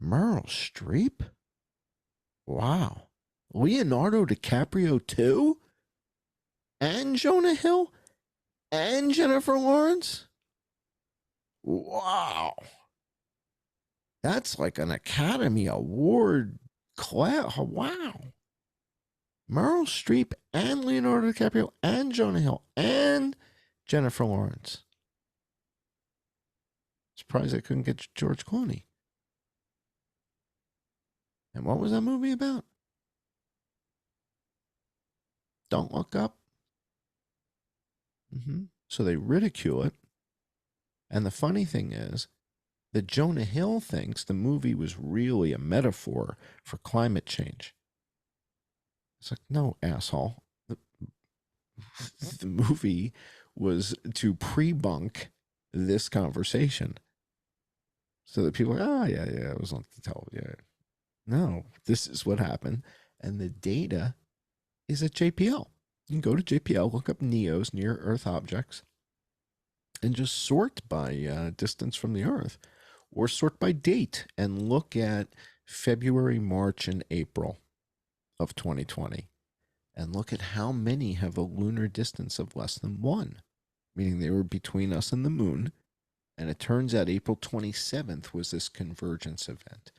Meryl Streep? Wow. Leonardo DiCaprio too? And Jonah Hill? And Jennifer Lawrence? Wow. That's like an Academy Award class. Wow. Meryl Streep and Leonardo DiCaprio and Jonah Hill and Jennifer Lawrence. It's surprised they couldn't get George Clooney. And what was that movie about? Don't Look Up. So they ridicule it. And the funny thing is that Jonah Hill thinks the movie was really a metaphor for climate change. It's like, no, asshole. The movie was to pre-bunk this conversation. So that people are like, oh, yeah, it was on the television. Yeah. No, this is what happened. And the data is at JPL. You can go to JPL, look up NEOs, near Earth objects, and just sort by distance from the Earth, or sort by date and look at February, March, and April of 2020. And look at how many have a lunar distance of less than 1, meaning they were between us and the moon. And it turns out April 27th was this convergence event.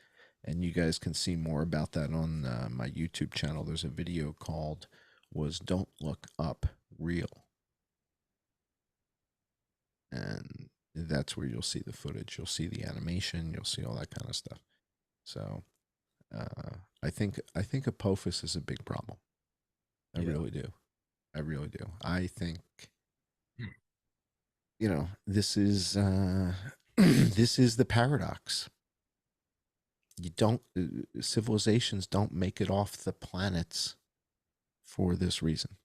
And you guys can see more about that on my YouTube channel. There's a video called Was Don't Look Up Real? And that's where you'll see the footage. You'll see the animation. You'll see all that kind of stuff. So I think Apophis is a big problem. I really do. I really do. I think, this is this is the paradox. Civilizations don't make it off the planets for this reason.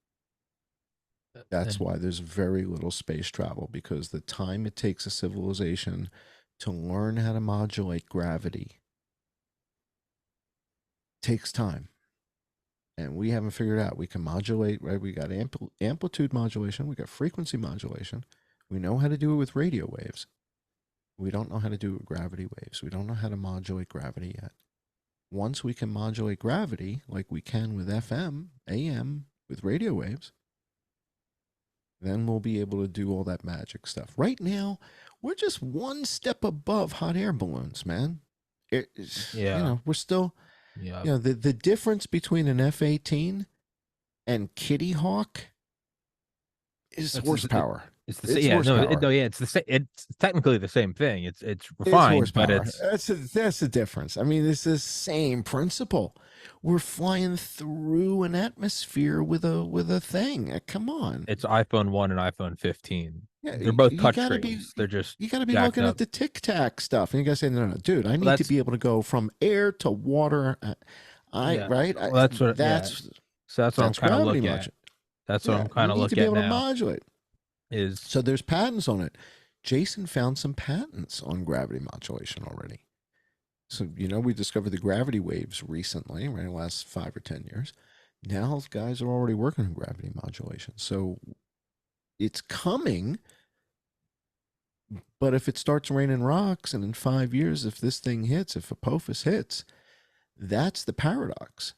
That's why there's very little space travel, because the time it takes a civilization to learn how to modulate gravity takes time. And we haven't figured out. We can modulate, right? We got amplitude modulation. We got frequency modulation. We know how to do it with radio waves. We don't know how to do it with gravity waves. We don't know how to modulate gravity yet. Once we can modulate gravity, like we can with FM, AM, with radio waves, then we'll be able to do all that magic stuff. Right now, we're just one step above hot air balloons, man. We're still, the difference between an F-18 and Kitty Hawk is horsepower. It's the same. It's the same. It's technically the same thing. It's refined, but that's the difference. I mean, it's the same principle. We're flying through an atmosphere with a thing. Come on. It's iPhone 1 and iPhone 15. Yeah, they're both touchscreens. They're just you got to be looking at the Tic Tac stuff, and you got to say, no, dude, I need to be able to go from air to water. Right. Well, that's what I'm kind of looking at. That's what I'm kind of looking at now. You need to be able to modulate. So there's patents on it. Jason found some patents on gravity modulation already. So, we discovered the gravity waves recently, right, in the last 5 or 10 years. Now guys are already working on gravity modulation. So it's coming, but if it starts raining rocks, and in 5 years, if this thing hits, if Apophis hits, that's the paradox.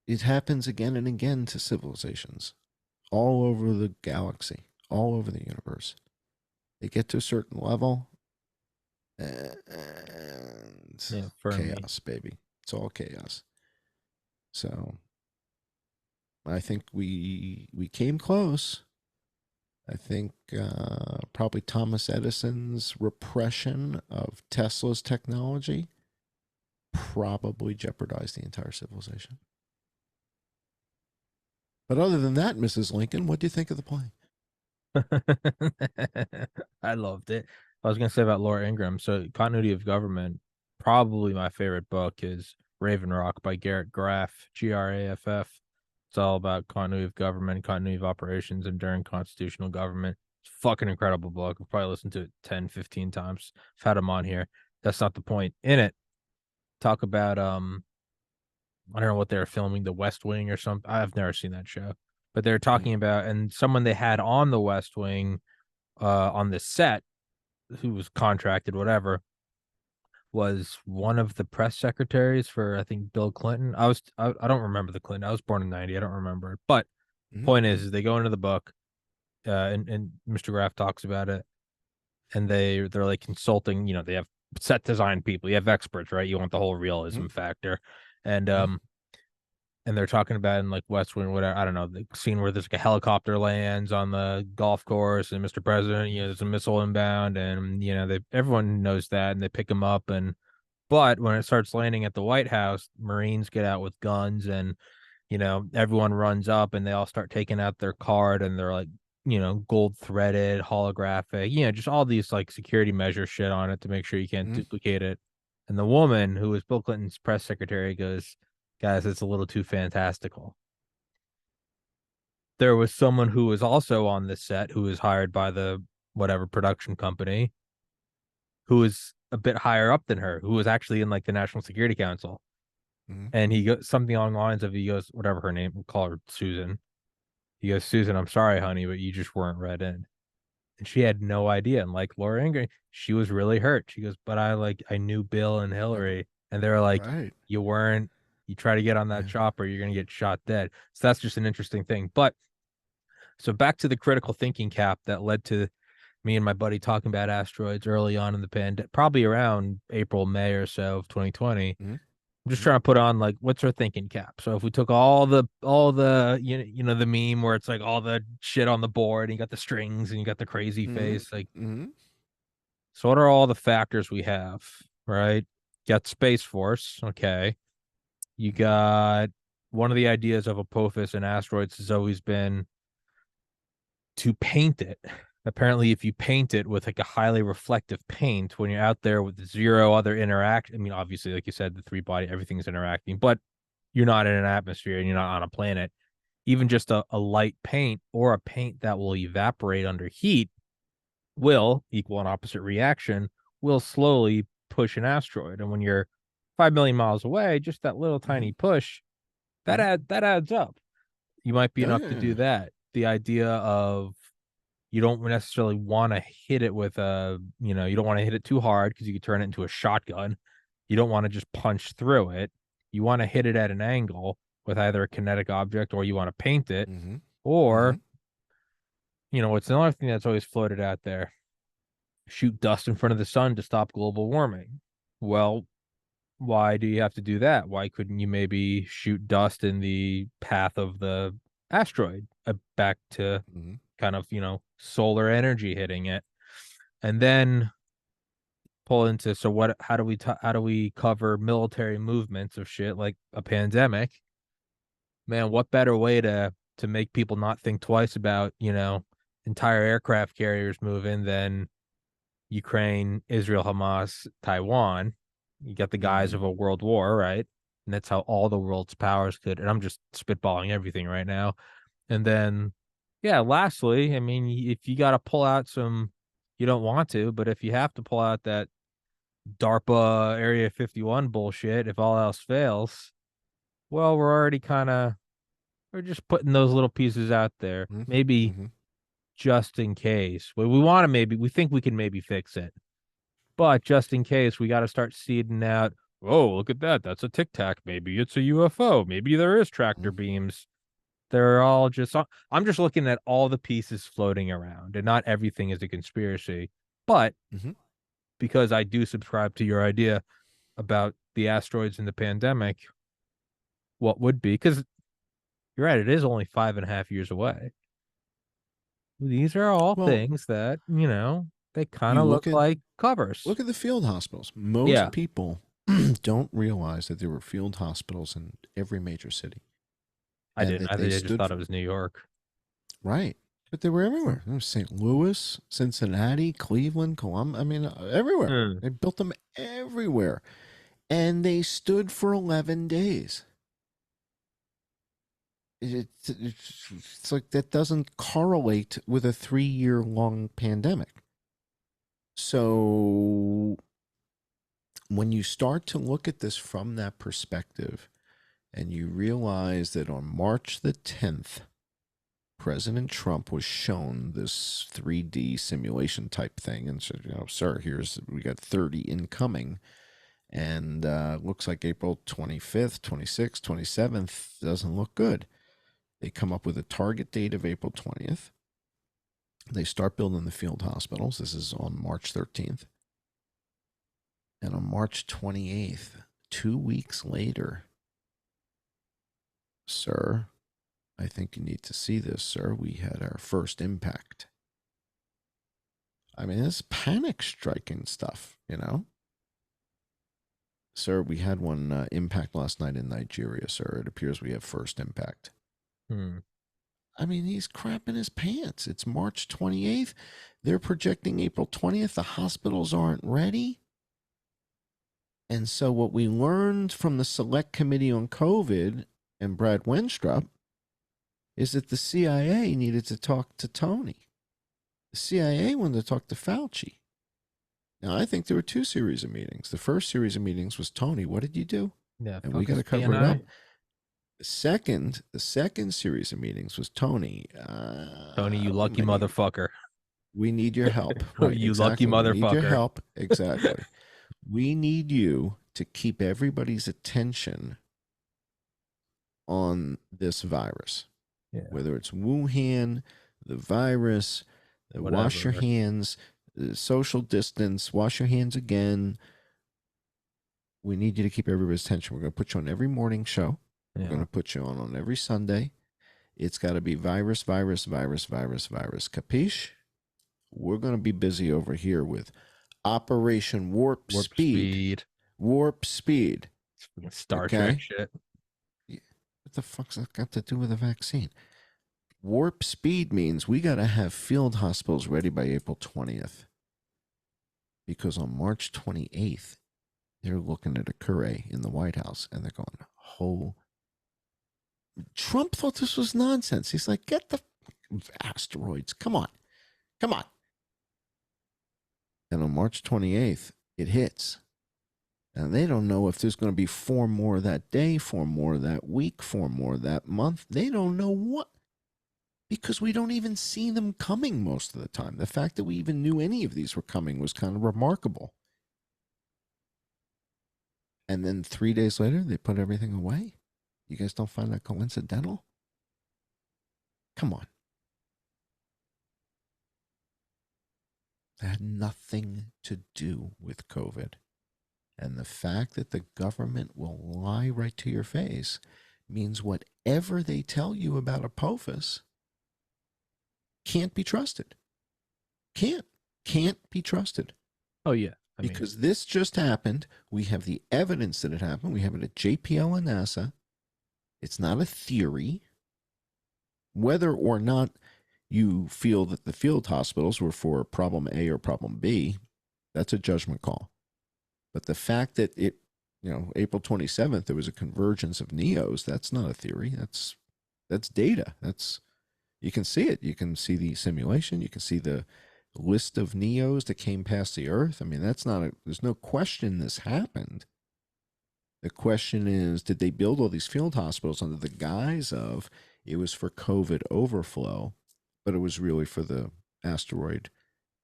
It happens again and again to civilizations all over the galaxy, all over the universe. They get to a certain level, and chaos, baby. It's all chaos. So I think we came close. I think probably Thomas Edison's repression of Tesla's technology probably jeopardized the entire civilization. But other than that, Mrs. Lincoln, what do you think of the play? I loved it. I was going to say about Laura Ingraham. So, Continuity of Government, probably my favorite book is Raven Rock by Garrett Graff, Graff. It's all about continuity of government, continuity of operations, enduring constitutional government. It's a fucking incredible book. I've probably listened to it 10, 15 times. I've had him on here. That's not the point. In it, talk about I don't know what they were filming, The West Wing or something. I've never seen that show, but they're talking about, and someone they had on The West Wing, on the set, who was contracted, whatever, was one of the press secretaries for, I think, Bill Clinton. I don't remember the Clinton. I was born in 90. I don't remember it. But point is they go into the book, and Mr. Graff talks about it, and they're like consulting, they have set design people, you have experts, right? You want the whole realism factor. And and they're talking about in like West Wing, whatever, I don't know, the scene where there's like a helicopter lands on the golf course, and Mr. President, there's a missile inbound, and everyone knows that, and they pick him up, and but when it starts landing at the White House, Marines get out with guns, and everyone runs up, and they all start taking out their card, and they're like, gold threaded, holographic, just all these like security measure shit on it to make sure you can't Mm-hmm. duplicate it. And the woman who was Bill Clinton's press secretary goes, guys, it's a little too fantastical. There was someone who was also on this set who was hired by the whatever production company who was a bit higher up than her, who was actually in like the National Security Council. Mm-hmm. And he goes something along the lines of, he goes, whatever her name, we'll call her Susan. He goes, Susan, I'm sorry, honey, but you just weren't read in. And she had no idea. And like Laura Ingraham, she was really hurt. She goes, but I knew Bill and Hillary. And they were like, Right. you weren't, you try to get on that Yeah. chopper, you're going to get shot dead. So that's just an interesting thing. But so back to the critical thinking cap that led to me and my buddy talking about asteroids early on in the pandemic, probably around April, May or so of 2020. Mm-hmm. I'm just trying to put on like what's our thinking cap. So if we took all the the meme where it's like all the shit on the board and you got the strings and you got the crazy Mm-hmm. face, like Mm-hmm. so what are all the factors we have, right? Got Space Force, okay. You got one of the ideas of Apophis and asteroids has always been to paint it. Apparently, if you paint it with like a highly reflective paint, when you're out there with zero other interact, I mean, obviously, like you said, the three body, everything's interacting, but you're not in an atmosphere and you're not on a planet. Even just a light paint or a paint that will evaporate under heat will equal an opposite reaction, will slowly push an asteroid. And when you're 5 million miles away, just that little Mm-hmm. tiny push, Mm-hmm. that adds up. You might be Oh enough to do yeah. that. The idea of you don't necessarily want to hit it with you don't want to hit it too hard because you could turn it into a shotgun. You don't want to just punch through it. You want to hit it at an angle with either a kinetic object or you want to paint it. Mm-hmm. Mm-hmm. Or, it's another thing that's always floated out there, shoot dust in front of the sun to stop global warming. Well, why do you have to do that? Why couldn't you maybe shoot dust in the path of the asteroid back to Mm-hmm. kind of, solar energy hitting it? And then pull into, so what, how do we cover military movements of shit like a pandemic? Man, what better way to make people not think twice about, entire aircraft carriers moving than Ukraine, Israel, Hamas, Taiwan. You got the guise Mm-hmm. of a world war, right? And that's how all the world's powers could. And I'm just spitballing everything right now. And then, yeah, lastly, I mean, if you got to pull out some, you don't want to, but if you have to pull out that DARPA Area 51 bullshit, if all else fails, well, we're just putting those little pieces out there. Maybe Mm-hmm. just in case. We want to we think we can maybe fix it. But just in case, we got to start seeding out. Oh, look at that. That's a tic tac. Maybe it's a UFO. Maybe there is tractor beams. They're all just, I'm just looking at all the pieces floating around, and not everything is a conspiracy. But Mm-hmm. because I do subscribe to your idea about the asteroids and the pandemic, what would be? Because you're right, it is only 5.5 years away. These are all Well, things that, they kind you of look like covers. look at the field hospitals. Yeah, Most people don't realize that there were field hospitals in every major city, I and didn't. that I they think I just stood thought it for was New York. right. But they were everywhere. There was St. Louis, Cincinnati, Cleveland, Columbus. I mean, everywhere. Hmm. They built them everywhere, and they stood for 11 days. It's like that doesn't correlate with a 3-year long pandemic. So when you start to look at this from that perspective, and you realize that on March the 10th, President Trump was shown this 3D simulation type thing and said, sir, we got 30 incoming. And looks like April 25th, 26th, 27th doesn't look good. They come up with a target date of April 20th. They start building the field hospitals. This is on March 13th. And on March 28th, 2 weeks later, Sir, I think you need to see this, sir. We had our first impact. I mean, it's panic striking stuff, you know? Sir, we had one impact last night in Nigeria, sir. It appears we have first impact. Hmm. I mean, he's crapping his pants. It's March 28th. They're projecting April 20th. The hospitals aren't ready. And so, what we learned from the Select Committee on COVID and Brad Wenstrup is that the CIA needed to talk to Tony. The CIA wanted to talk to Fauci. Now, I think there were two series of meetings. The first series of meetings was Tony, what did you do? Yeah. And we Fuck got his to cover it PNI. up. The second series of meetings was Tony. Tony, you lucky motherfucker. We need your help. Right, You lucky exactly. We need your motherfucker. help. Exactly. We need you to keep everybody's attention on this virus, Yeah. whether it's Wuhan, the virus, wash your Whatever. hands, social distance, wash your hands again. We need you to keep everybody's attention. We're going to put you on every morning show. We're going Yeah. to put you on every Sunday. It's got to be virus, virus, virus, virus, virus. Capiche? We're going to be busy over here with Operation Warp Speed. Warp Speed. Star Okay? Trek shit. What the fuck's that got to do with a vaccine? Warp Speed means we got to have field hospitals ready by April 20th. Because on March 28th, they're looking at a curé in the White House and they're going, Trump thought this was nonsense. He's like, get the asteroids. Come on. Come on. And on March 28th, it hits. And they don't know if there's going to be 4 more that day, 4 more that week, 4 more that month. They don't know what. Because we don't even see them coming most of the time. The fact that we even knew any of these were coming was kind of remarkable. And then 3 days later, they put everything away. You guys don't find that coincidental? Come on. That had nothing to do with COVID. And the fact that the government will lie right to your face means whatever they tell you about Apophis can't be trusted. Can't be trusted. Oh yeah. Because this just happened. We have the evidence that it happened. We have it at JPL and NASA. It's not a theory. Whether or not you feel that the field hospitals were for problem A or problem B, that's a judgment call. But the fact that April 27th, there was a convergence of NEOs, that's not a theory. That's data. You can see it. You can see the simulation. You can see the list of NEOs that came past the Earth. I mean, there's no question this happened. The question is, did they build all these field hospitals under the guise of it was for COVID overflow, but it was really for the asteroid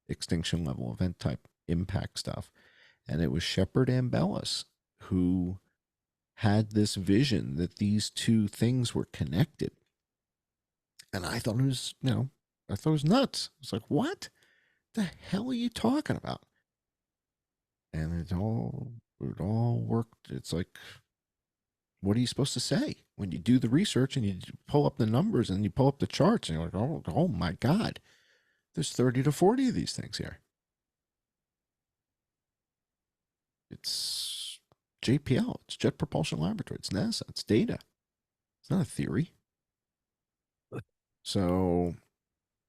extinction level event type impact stuff? And it was Shepard Ambellis who had this vision that these two things were connected. And I thought it was, nuts. It's like, what the hell are you talking about? And it all worked. It's like, what are you supposed to say when you do the research and you pull up the numbers and you pull up the charts and you're like, oh my God, there's 30 to 40 of these things here. It's JPL, it's Jet Propulsion Laboratory, it's NASA, it's data. It's not a theory. So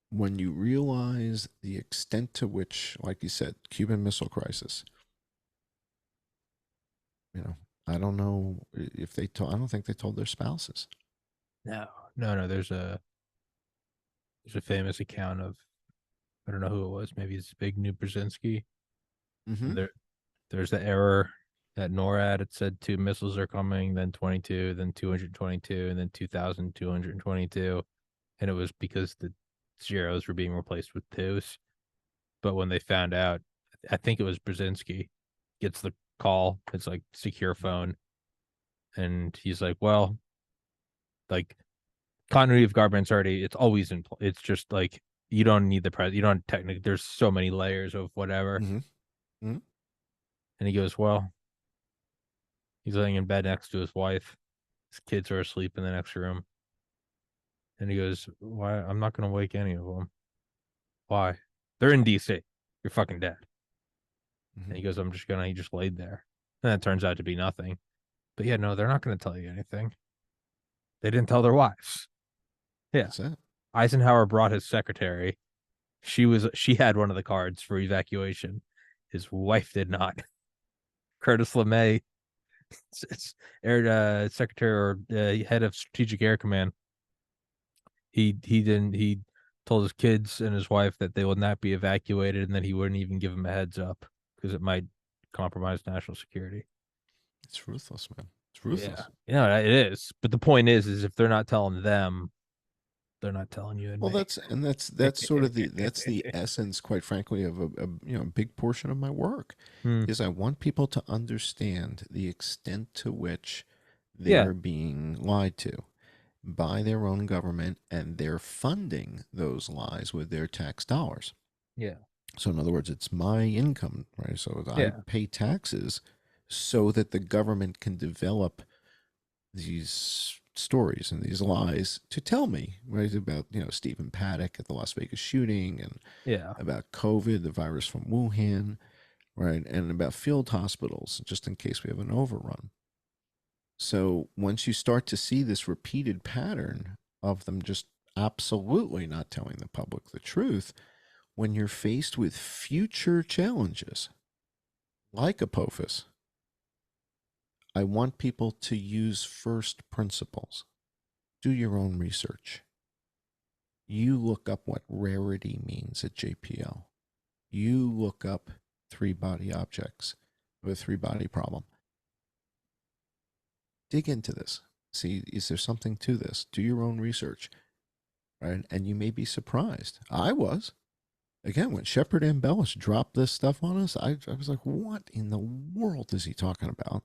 when you realize the extent to which, like you said, Cuban Missile Crisis, I don't know if they told, I don't think they told their spouses. No. There's a famous account of, I don't know who it was. Maybe it's Zbigniew Brzezinski. Mm-hmm. There's the error at NORAD. It said 2 missiles are coming, then 22, then 222, and then 2,222. And it was because the zeros were being replaced with twos. But when they found out, I think it was Brzezinski gets the call. It's like secure phone. And he's like, well, like continuity of government's already, it's always in place. It's just like, you don't need the president. You don't technically, there's so many layers of whatever. Mm-hmm. Mm-hmm. And he goes, well, he's laying in bed next to his wife. His kids are asleep in the next room. And he goes, "Why? I'm not going to wake any of them. Why? They're in DC. You're fucking dead." And he goes, "I'm just gonna." He just laid there, and that turns out to be nothing. But yeah, no, they're not going to tell you anything. They didn't tell their wives. Yeah, That's it. Eisenhower brought his secretary. She had one of the cards for evacuation. His wife did not. Curtis LeMay, air secretary or head of Strategic Air Command. He didn't. He told his kids and his wife that they would not be evacuated, and that he wouldn't even give them a heads up because it might compromise national security. It's ruthless, man. It's Yeah, ruthless. it is. But the point is if they're not telling them, they're not telling you and Well, me. that's sort of the essence, quite frankly, of a big portion of my work Hmm. is I want people to understand the extent to which Yeah, they're being lied to by their own government, and they're funding those lies with their tax dollars. yeah, So, in other words, it's my income, right? So I yeah, pay taxes so that the government can develop these stories and these lies to tell me, right, about Stephen Paddock at the Las Vegas shooting, and yeah, about COVID, the virus from Wuhan, right, and about field hospitals, just in case we have an overrun. So once you start to see this repeated pattern of them just absolutely not telling the public the truth, when you're faced with future challenges like Apophis, I want people to use first principles. Do your own research. You look up what rarity means at JPL. You look up three body objects with a three body problem. Dig into this. See, is there something to this? Do your own research, right? And you may be surprised. I was. Again, when Shepard Embellish dropped this stuff on us, I was like, what in the world is he talking about?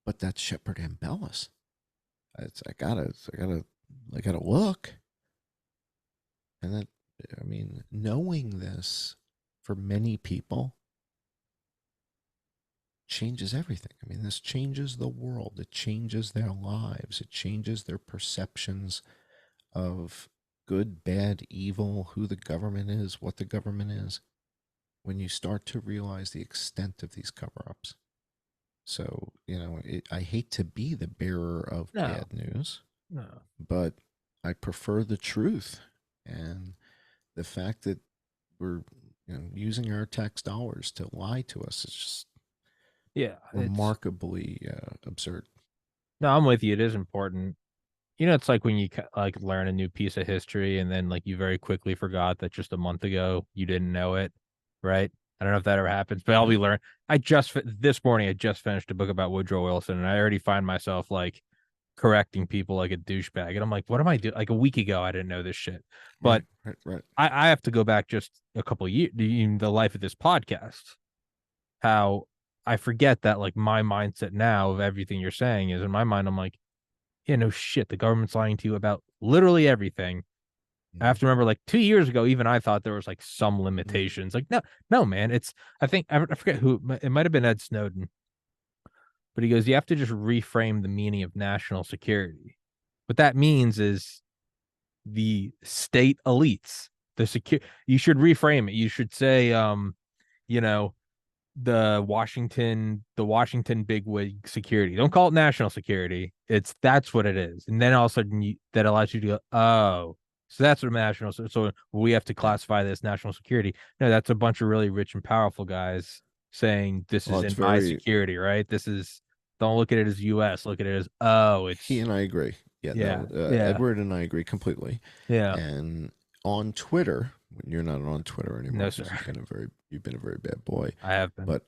But that's Shepard Embellish. I gotta look. And that, I mean, knowing this for many people changes everything. I mean, this changes the world. It changes their lives. It changes their perceptions of good, bad, evil, who the government is, what the government is, when you start to realize the extent of these cover ups. So, I hate to be the bearer of no, bad news, no, but I prefer the truth. And the fact that we're using our tax dollars to lie to us is just yeah. It's remarkably absurd. no, I'm with you. It is important. It's like when you like learn a new piece of history, and then like you very quickly forgot that just a month ago you didn't know it, right? I don't know if that ever happens, but I'll be Right, learning. This morning I just finished a book about Woodrow Wilson, and I already find myself like correcting people like a douchebag, and I'm like, what am I doing? Like a week ago I didn't know this shit, but right, right, right. I have to go back just a couple of years in the life of this podcast. How I forget that like my mindset now of everything you're saying is in my mind. I'm like, yeah, no shit. The government's lying to you about literally everything. I Mm-hmm. have to remember like 2 years ago, even I thought there was like some Mm-hmm. limitations. Like, no, no, man. I forget who it might have been Ed Snowden, but he goes, you have to just reframe the meaning of national security. What that means is the state elites, you should reframe it. You should say, you know, the Washington bigwig security. Don't call it national security. That's what it is. And then all of a sudden that allows you to go, oh, so that's what national. So we have to Right. classify this national security. No, that's a bunch of really rich and powerful guys saying this Well, is it's in my very, security, right? Don't look at it as U.S. Look at it as oh, he it's and I agree. Yeah, yeah, no, yeah, Edward and I agree completely. yeah. And on Twitter, when you're not on Twitter anymore No, because sir, you've been a very bad boy. I have been. But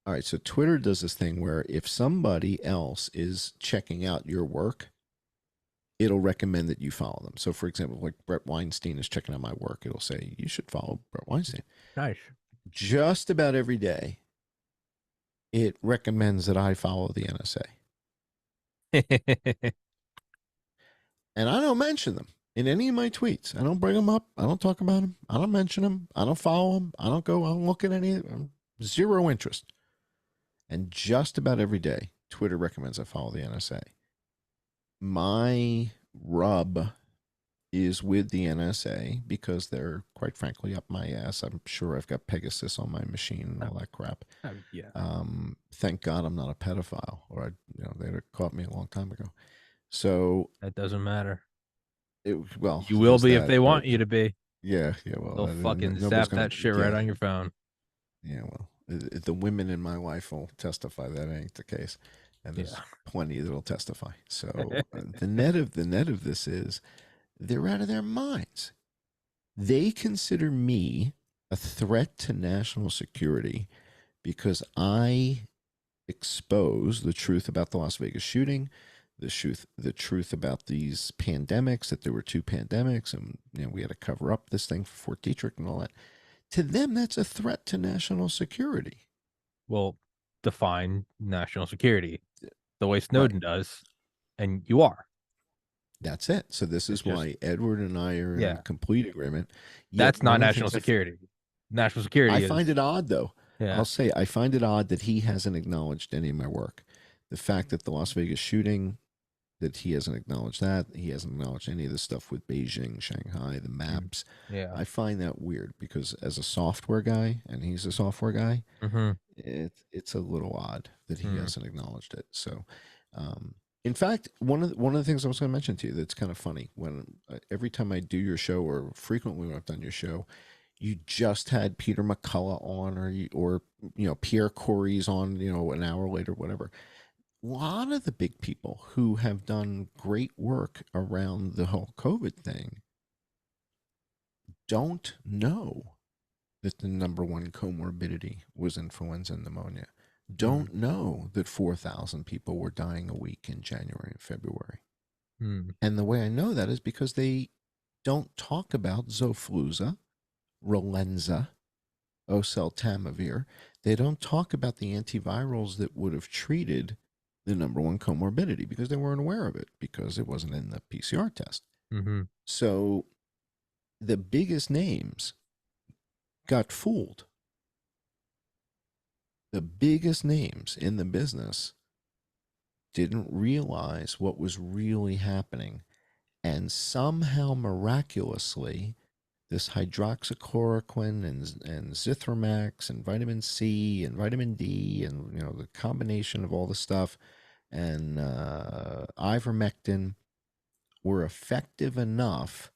all right, so Twitter does this thing where if somebody else is checking out your work, it'll recommend that you follow them. So, for example, like Brett Weinstein is checking out my work, it'll say you should follow Brett Weinstein. Nice. Just about every day, it recommends that I follow the NSA, and I don't mention them in any of my tweets. I don't bring them up. I don't talk about them. I don't mention them. I don't follow them. I don't go. I don't look at any. Zero interest. And just about every day, Twitter recommends I follow the NSA. my rub is with the NSA because they're quite frankly up my ass. I'm sure I've got Pegasus on my machine and all that crap. Yeah, Thank God I'm not a pedophile, or they'd have caught me a long time ago. So, that doesn't matter. well, You will there's be if that. they But want you to be. yeah, yeah. Well, They'll fucking nobody's zap gonna. that shit right Yeah, on your phone. yeah. Well, the women in my life will testify that ain't the case, and Yeah. there's plenty that'll testify. So the net of this is they're out of their minds. They consider me a threat to national security because I expose the truth about the Las Vegas shooting, the truth about these pandemics, that there were two pandemics, and we had to cover up this thing for Fort Detrick and all that. To them, that's a threat to national security. Well, define national security the way Right. Snowden does, and you are. That's it. So this It's is just, why Edward and I are in yeah, complete agreement. Yet that's not one of the national things security. National I security find is, it odd, though. yeah. I'll say I find it odd that he hasn't acknowledged any of my work. The fact that the Las Vegas shooting, that he hasn't acknowledged that. He hasn't acknowledged any of the stuff with Beijing, Shanghai, the Mm, maps. yeah. I find that weird because as a software guy, and he's a software guy, Mm-hmm. it's a little odd that he Mm, hasn't acknowledged it. So, in fact, one of the things I was going to mention to you that's kind of funny when every time I do your show, or frequently when I've done your show, you just had Peter McCullough on, or Pierre Corey's on, an hour later, whatever. A lot of the big people who have done great work around the whole COVID thing don't know that the number one comorbidity was influenza and pneumonia. mm, Don't know that 4,000 people were dying a week in January and February. mm, And the way I know that is because they don't talk about Zofluza, Relenza, oseltamivir. They don't talk about the antivirals that would have treated the number one comorbidity because they weren't aware of it because it wasn't in the PCR test. mm-hmm. So the biggest names got fooled. The biggest names in the business didn't realize what was really happening. And somehow, miraculously, this hydroxychloroquine and Zithromax and vitamin C and vitamin D and the combination of all the stuff and ivermectin were effective enough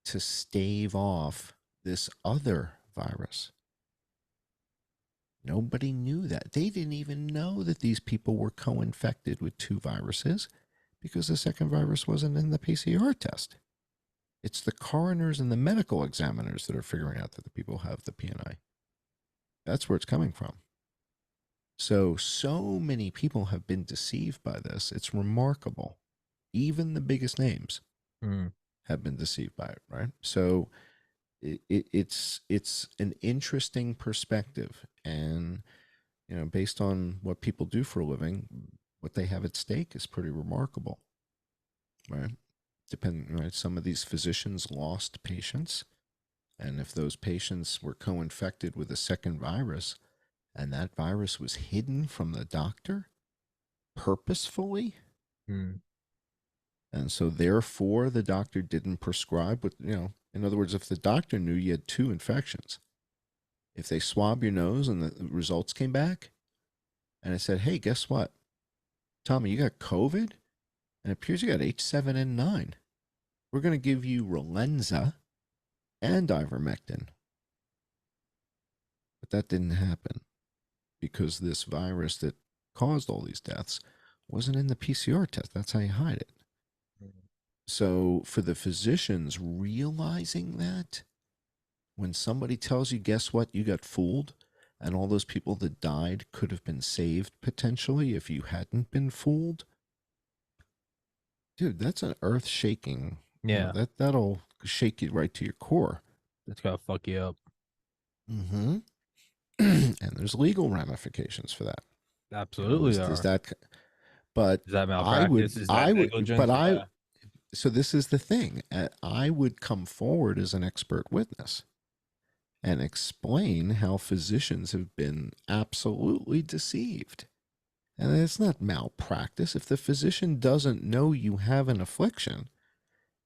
to stave off this other virus. Nobody knew that. They didn't even know that these people were co-infected with two viruses because the second virus wasn't in the PCR test. It's the coroners and the medical examiners that are figuring out that the people have the PNI. That's where it's coming from. So many people have been deceived by this. It's remarkable. Even the biggest names Mm, have been deceived by it, right? So it's an interesting perspective, and based on what people do for a living, what they have at stake is pretty remarkable, right? Right? Some of these physicians lost patients, and if those patients were co-infected with a second virus, and that virus was hidden from the doctor purposefully, mm, and so therefore the doctor didn't prescribe what in other words, if the doctor knew you had two infections, if they swab your nose and the results came back and it said, hey, guess what, Tommy, you got COVID and it appears you got H7N9, we're going to give you Relenza and ivermectin. But that didn't happen because this virus that caused all these deaths wasn't in the PCR test. That's how you hide it. So for the physicians realizing that, when somebody tells you, guess what, you got fooled, and all those people that died could have been saved potentially if you hadn't been fooled, dude, that's an earth shaking. yeah, That'll shake you right to your core. that's gonna fuck you up. Mm-hmm. And there's legal ramifications for that. Absolutely, there Is are. that? But Is that I would, malpractice? Is that but negligence? I. Yeah. So this is the thing. I would come forward as an expert witness and explain how physicians have been absolutely deceived. And it's not malpractice. If the physician doesn't know you have an affliction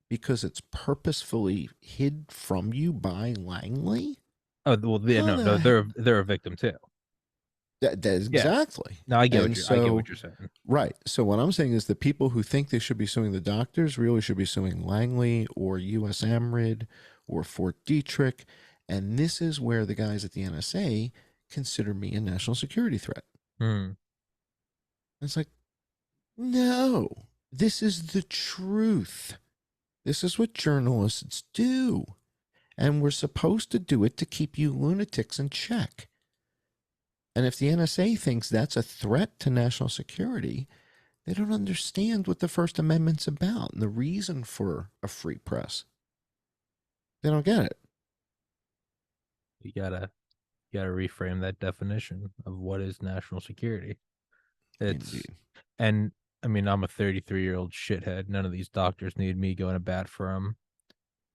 because it's purposefully hid from you by Langley, Oh well, yeah, how no, the heck? they're a victim too. That is Yeah, exactly. no, And I get so, what you're saying. right. So what I'm saying is the people who think they should be suing the doctors really should be suing Langley or US Amrid or Fort Detrick. And this is where the guys at the NSA consider me a national security threat. Hmm. It's like, no, this is the truth. This is what journalists do. And we're supposed to do it to keep you lunatics in check. And if the NSA thinks that's a threat to national security, they don't understand what the First Amendment's about and the reason for a free press. They don't get it. You gotta reframe that definition of what is national security. It's Indeed. and I mean, I'm a 33-year-old shithead. None of these doctors need me going to bat for them.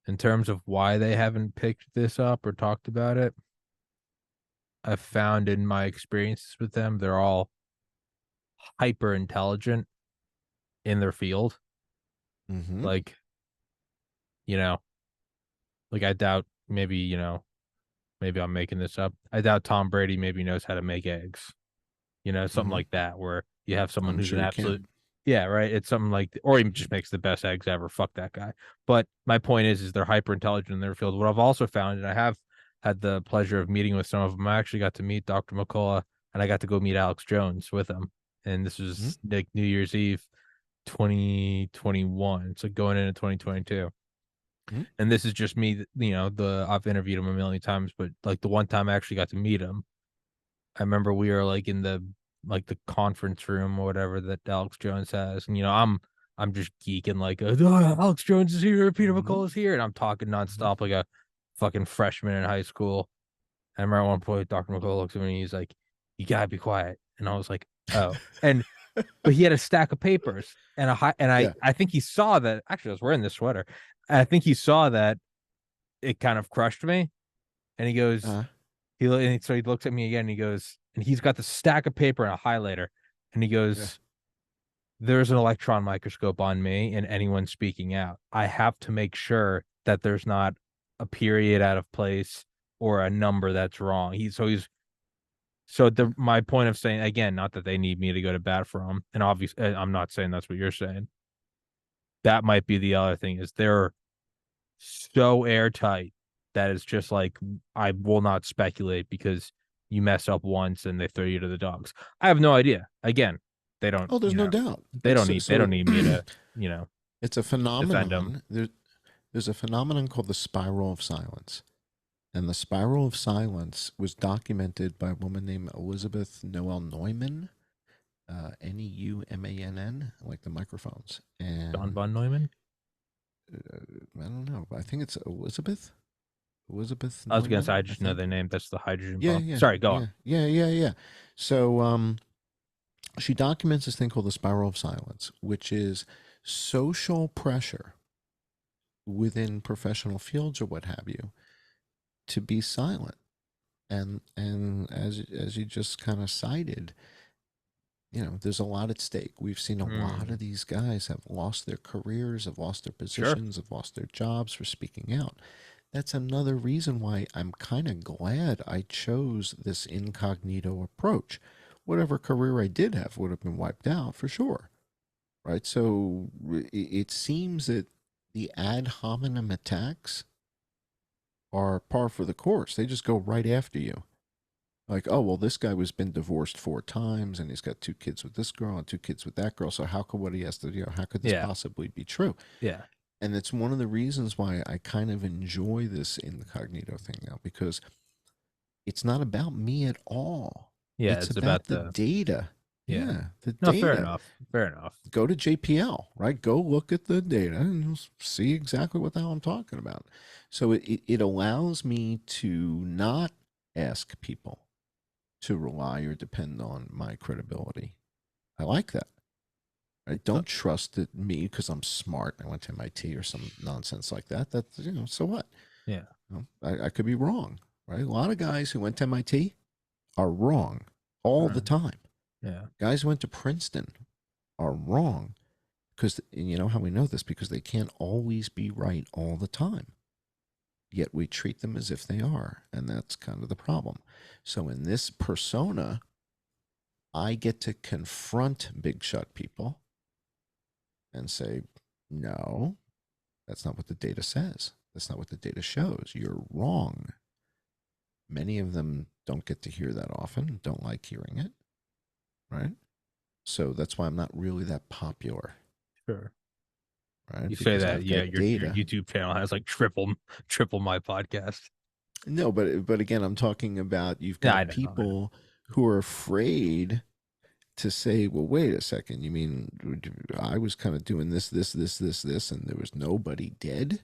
In terms of why they haven't picked this up or talked about it, I've found in my experiences with them, they're all hyper intelligent in their field. Mm-hmm. Like, you know, like I doubt maybe, maybe I'm making this up. I doubt Tom Brady maybe knows how to make eggs. Something Mm-hmm. like that, where you have someone I'm who's an sure you absolute, can. yeah, right. It's something like, or he just makes the best eggs ever. Fuck that guy. But my point is they're hyper intelligent in their field. What I've also found, and I have had the pleasure of meeting with some of them. I actually got to meet Dr. McCullough, and I got to go meet Alex Jones with him. And this Mm-hmm. was like New Year's Eve, 2021. So going into 2022. Mm-hmm. And this is just me. I've interviewed him a million times, but like the one time I actually got to meet him, I remember we were like in the conference room or whatever that Alex Jones has, and I'm just geeking like, oh, Alex Jones is here, Peter Mm-hmm. McCullough is here, and I'm talking Mm-hmm. nonstop like a fucking freshman in high school. I remember at one point Dr. McCullough looks at me and he's like, "You gotta be quiet," and I was like, "Oh," and but he had a stack of papers and a high, and Yeah. I think he saw that. Actually, I was wearing this sweater. I think he saw that it kind of crushed me, and he goes, Uh, so he looks at me again and he goes, and he's got the stack of paper and a highlighter. And he yeah. goes, there's an electron microscope on me and anyone speaking out. I have to make sure that there's not a period out of place or a number that's wrong. My point of saying again, not that they need me to go to bat for them, and obviously I'm not saying that's what you're saying. That might be the other thing is they're so airtight that it's just like I will not speculate because you mess up once and they throw you to the dogs. I have no idea. Again, they don't, Oh, there's no doubt. they don't need me to, you know, It's a defend them. phenomenon. There's a phenomenon called the spiral of silence. And the spiral of silence was documented by a woman named Elizabeth Noel Neumann, Neumann, like the microphones. John And von Neumann. I don't know. I think it's Elizabeth I was gonna say I Neumann, I just know think. their name. That's the hydrogen Yeah, bomb. yeah, Sorry, go on. yeah, yeah, yeah, yeah. So she documents this thing called the spiral of silence, which is social pressure within professional fields or what have you to be silent. And as you just kind of cited, there's a lot at stake. We've seen a lot of Mm, these guys have lost their careers, have lost their sure. positions, have lost their jobs for speaking out. That's another reason why I'm kind of glad I chose this incognito approach. Whatever career I did have would have been wiped out for sure. Right? So it seems that the ad hominem attacks are par for the course. They just go right after you. Like, oh, well, this guy was been divorced 4 times and he's got 2 kids with this girl and 2 kids with that girl. So how could what he has to, how could this Yeah, possibly be true? yeah, And it's one of the reasons why I kind of enjoy this incognito thing now because it's not about me at all. yeah. It's It's about about the the data. yeah. Yeah, the No, fair data. enough. Fair enough. Go to JPL, right? Go look at the data and you'll see exactly what the hell I'm talking about. So it allows me to not ask people to rely or depend on my credibility. I like that. I Uh, don't trust that me because I'm smart. I went to MIT or some nonsense like that. That's so what? yeah. I could be wrong, right? A lot of guys who went to MIT are wrong all the Right. time. Yeah. Guys who went to Princeton are wrong because you know how we know this, because they can't always be right all the time. Yet we treat them as if they are, and that's kind of the problem. So in this persona, I get to confront big shot people and say, no, that's not what the data says. That's not what the data shows. You're wrong. Many of them don't get to hear that often, don't like hearing it, right? So that's why I'm not really that popular, Sure. right? You say Because that, I've yeah, got your data. YouTube channel has like triple my podcast. No, but again, I'm talking about you've Yeah, I got know. I know. people who are afraid to say, well, wait a second. You mean I was kind of doing this, and there was nobody dead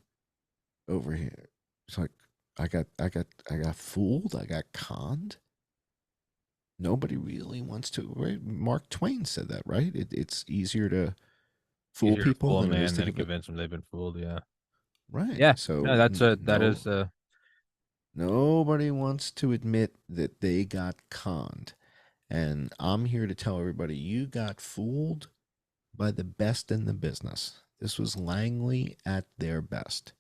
over here? It's like I got fooled. I got conned. Nobody really wants to. Right? Mark Twain said that, right? It's easier to fool Easier to people fool a than it is man to than to give it. convince them they've been fooled. Yeah. Right. Yeah. No, So that is nobody wants to admit that they got conned. And I'm here to tell everybody you got fooled by the best in the business. This was Langley at their best.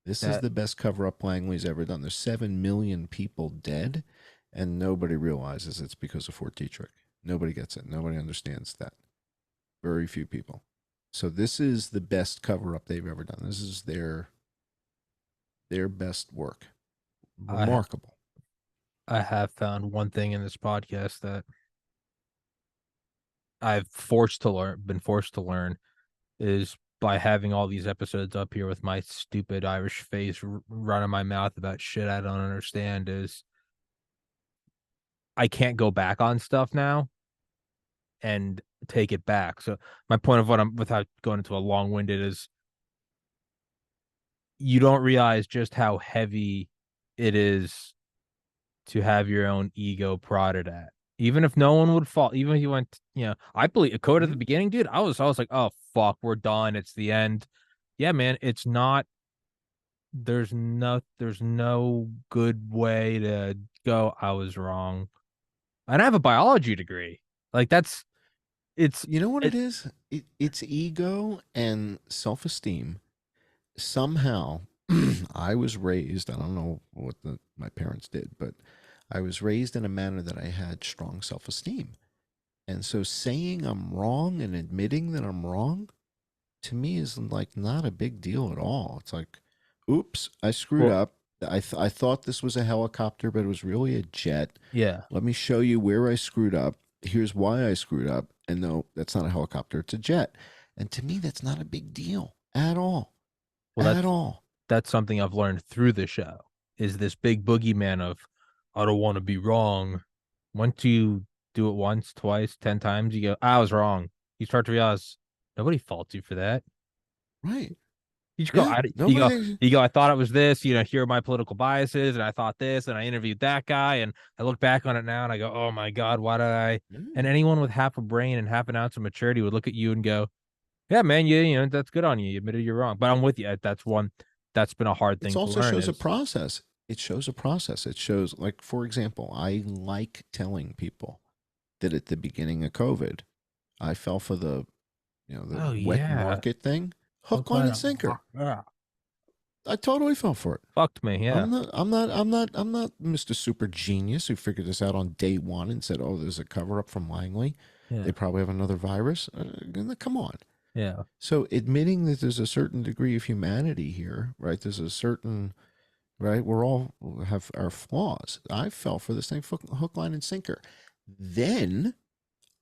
This is that the best cover up Langley's ever done. There's 7 million people dead, and nobody realizes it's because of Fort Detrick. Nobody gets it. Nobody understands that. Very few people. So this is the best cover up they've ever done. This is their best work. I Remarkable. I have found one thing in this podcast that been forced to learn is by having all these episodes up here with my stupid Irish face running my mouth about shit I don't understand is I can't go back on stuff now and take it back. So my point of what I'm without going into a long winded is you don't realize just how heavy it is to have your own ego prodded at. Even if no one would fall, even if you went, I believe a code at the Mm-hmm. beginning, dude. I was like, oh fuck, we're done. It's the end. Yeah, man. It's not. There's no good way to go. I was wrong, and I have a biology degree. Like it's You know what it it. is? It's ego and self esteem. Somehow, I was raised, I don't know what my parents did, but I was raised in a manner that I had strong self esteem. And so saying I'm wrong and admitting that I'm wrong to me is like not a big deal at all. It's like, oops, I screwed Well, up. I thought this was a helicopter, but it was really a jet. yeah. Let me show you where I screwed up. Here's why I screwed up. And no, that's not a helicopter, it's a jet. And to me, that's not a big deal at all. Well, At all. that's something I've learned through the show is this big boogeyman of I don't want to be wrong. Once you do it once, twice, 10 times, you go, I was wrong. You start to realize nobody faults you for that. Right. You just go, Yeah. you go, Nobody. I thought it was this, here are my political biases, and I thought this, and I interviewed that guy, and I look back on it now and I go, oh my God, why did I? And Yeah. anyone with half a brain and half an ounce of maturity would look at you and go, yeah, man, that's good on you. You admitted you're wrong. But I'm with you. That's been a hard It thing to also learn shows a is, process. It shows a process. It shows, like, for example, I like telling people that at the beginning of COVID, I fell for the oh wet yeah, market thing, hook, hook, line, line, and sinker. ah, I totally fell for it. fucked me. Yeah, I'm not Mr. Super Genius who figured this out on day one and said, "Oh, there's a cover up from Langley. yeah, They probably have another virus." Come on. yeah. So admitting that there's a certain degree of humanity here, right? There's a certain right. We're all have our flaws. I fell for this thing, hook, line, and sinker. Then,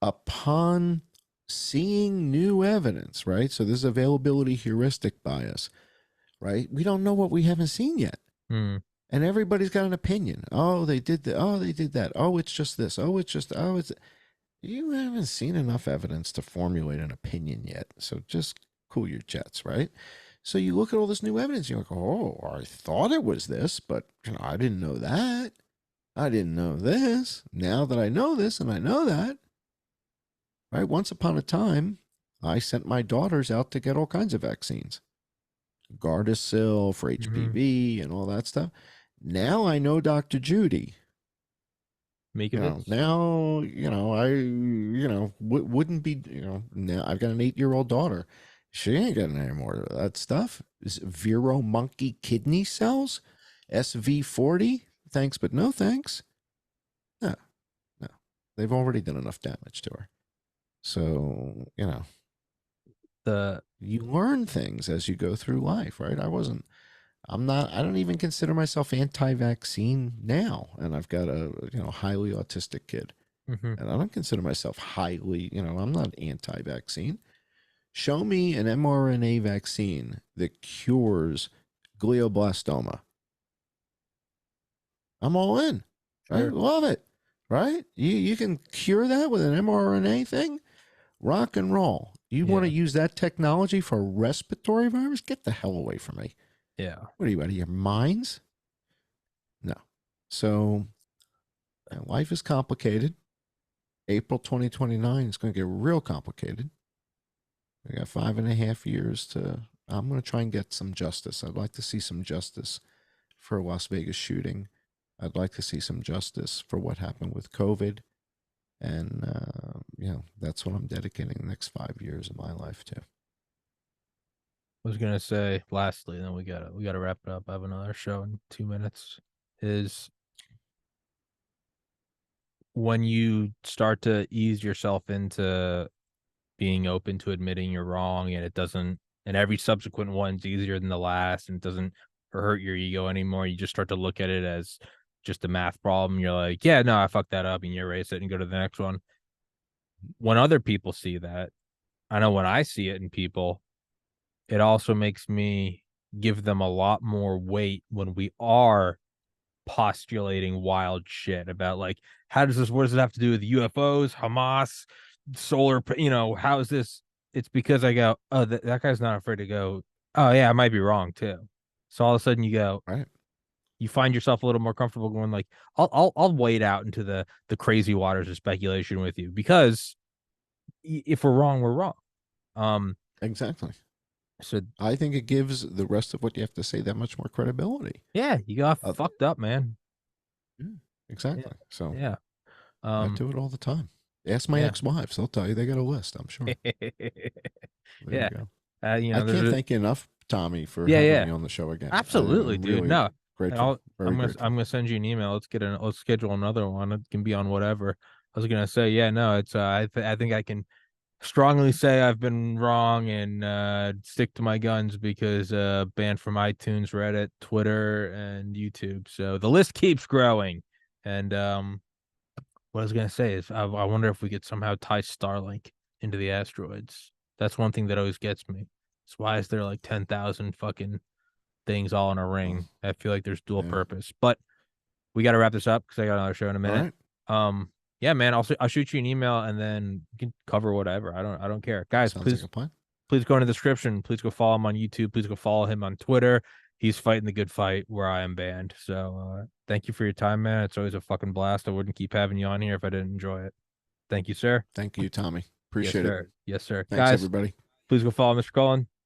upon seeing new evidence, right? So this is availability heuristic bias, right? We don't know what we haven't seen yet. Hmm. And everybody's got an opinion. Oh, they did that. Oh, they did that. Oh, it's just this. Oh, it's just, oh, it's, you haven't seen enough evidence to formulate an opinion yet. So just cool your jets, right? So you look at all this new evidence, you're like, oh, I thought it was this, but I didn't know that. I didn't know this. Now that I know this and I know that, right? Once upon a time, I sent my daughters out to get all kinds of vaccines. Gardasil for Hmm. HPV and all that stuff. Now I know Dr. Judy. Makovitz. Now, wouldn't be, now I've got an 8-year-old daughter. She ain't getting any more of that stuff. Is Vero monkey kidney cells? SV40? Thanks, but no thanks. No, no. They've already done enough damage to her. So, The you learn things as you go through life, right? I don't even consider myself anti-vaccine now. And I've got a, highly autistic kid. mhm. And I don't consider myself highly, I'm not anti-vaccine. Show me an mRNA vaccine that cures glioblastoma. I'm all in. I Sure. love it. Right? You can cure that with an mRNA thing? Rock and roll. You want to Yeah. use that technology for a respiratory virus? Get the hell away from me. Yeah. What are you, out of your minds? No. So, life is complicated. April 2029 is going to get real complicated. We got 5.5 years to. I'm going to try and get some justice. I'd like to see some justice for a Las Vegas shooting. I'd like to see some justice for what happened with COVID. And, that's what I'm dedicating the next 5 years of my life to. I was gonna say lastly, then we gotta wrap it up. I have another show in 2 minutes. Is when you start to ease yourself into being open to admitting you're wrong, and it doesn't, and every subsequent one's easier than the last, and it doesn't hurt your ego anymore. You just start to look at it as just a math problem. You're like, yeah, no, I fucked that up, and you erase it and go to the next one. When other people see that, I know when I see it in people, it also makes me give them a lot more weight when we are postulating wild shit about, like, how does this, what does it have to do with UFOs, Hamas, how is this? It's because I go, oh, that guy's not afraid to go, oh yeah, I might be wrong too. So all of a sudden Right? you find yourself a little more comfortable going, like, I'll wade out into the crazy waters of speculation with you, because if we're wrong, we're wrong. um Exactly. so I think it gives the rest of what you have to say that much more credibility. yeah, you got Uh, fucked up, man. yeah, Yeah. exactly. So Yeah. I um do it all the time. Ask my yeah. ex-wives; they'll tell you they got a list. I'm sure. There you Yeah. go. You I know, there's can't a thank you enough, Tommy, for yeah, having yeah, me on the show again. absolutely, I'm dude. really No, and grateful. Very I'm grateful. gonna send you an email. Let's schedule another one. It can be on whatever. I was gonna say, yeah, no, it's I think I can strongly say I've been wrong, and stick to my guns, because banned from iTunes, Reddit, Twitter, and YouTube. So the list keeps growing. And what I was gonna say is, I wonder if we could somehow tie Starlink into the asteroids. That's one thing that always gets me. So why is there like 10,000 fucking things all in a Well, ring? I feel like there's dual yeah. purpose. But we got to wrap this up because I got another show in a All minute. right. Yeah, man, I'll shoot you an email, and then you can cover whatever. I don't care, guys. Sounds like a plan. Please go in the description. Please go follow him on YouTube. Please go follow him on Twitter. He's fighting the good fight where I am banned. So thank you for your time, man. It's always a fucking blast. I wouldn't keep having you on here if I didn't enjoy it. Thank you, sir. Thank you, Tommy. Yes, Appreciate it. sir. Yes, sir. Thanks, Guys, everybody. please go follow Mr. Cullen.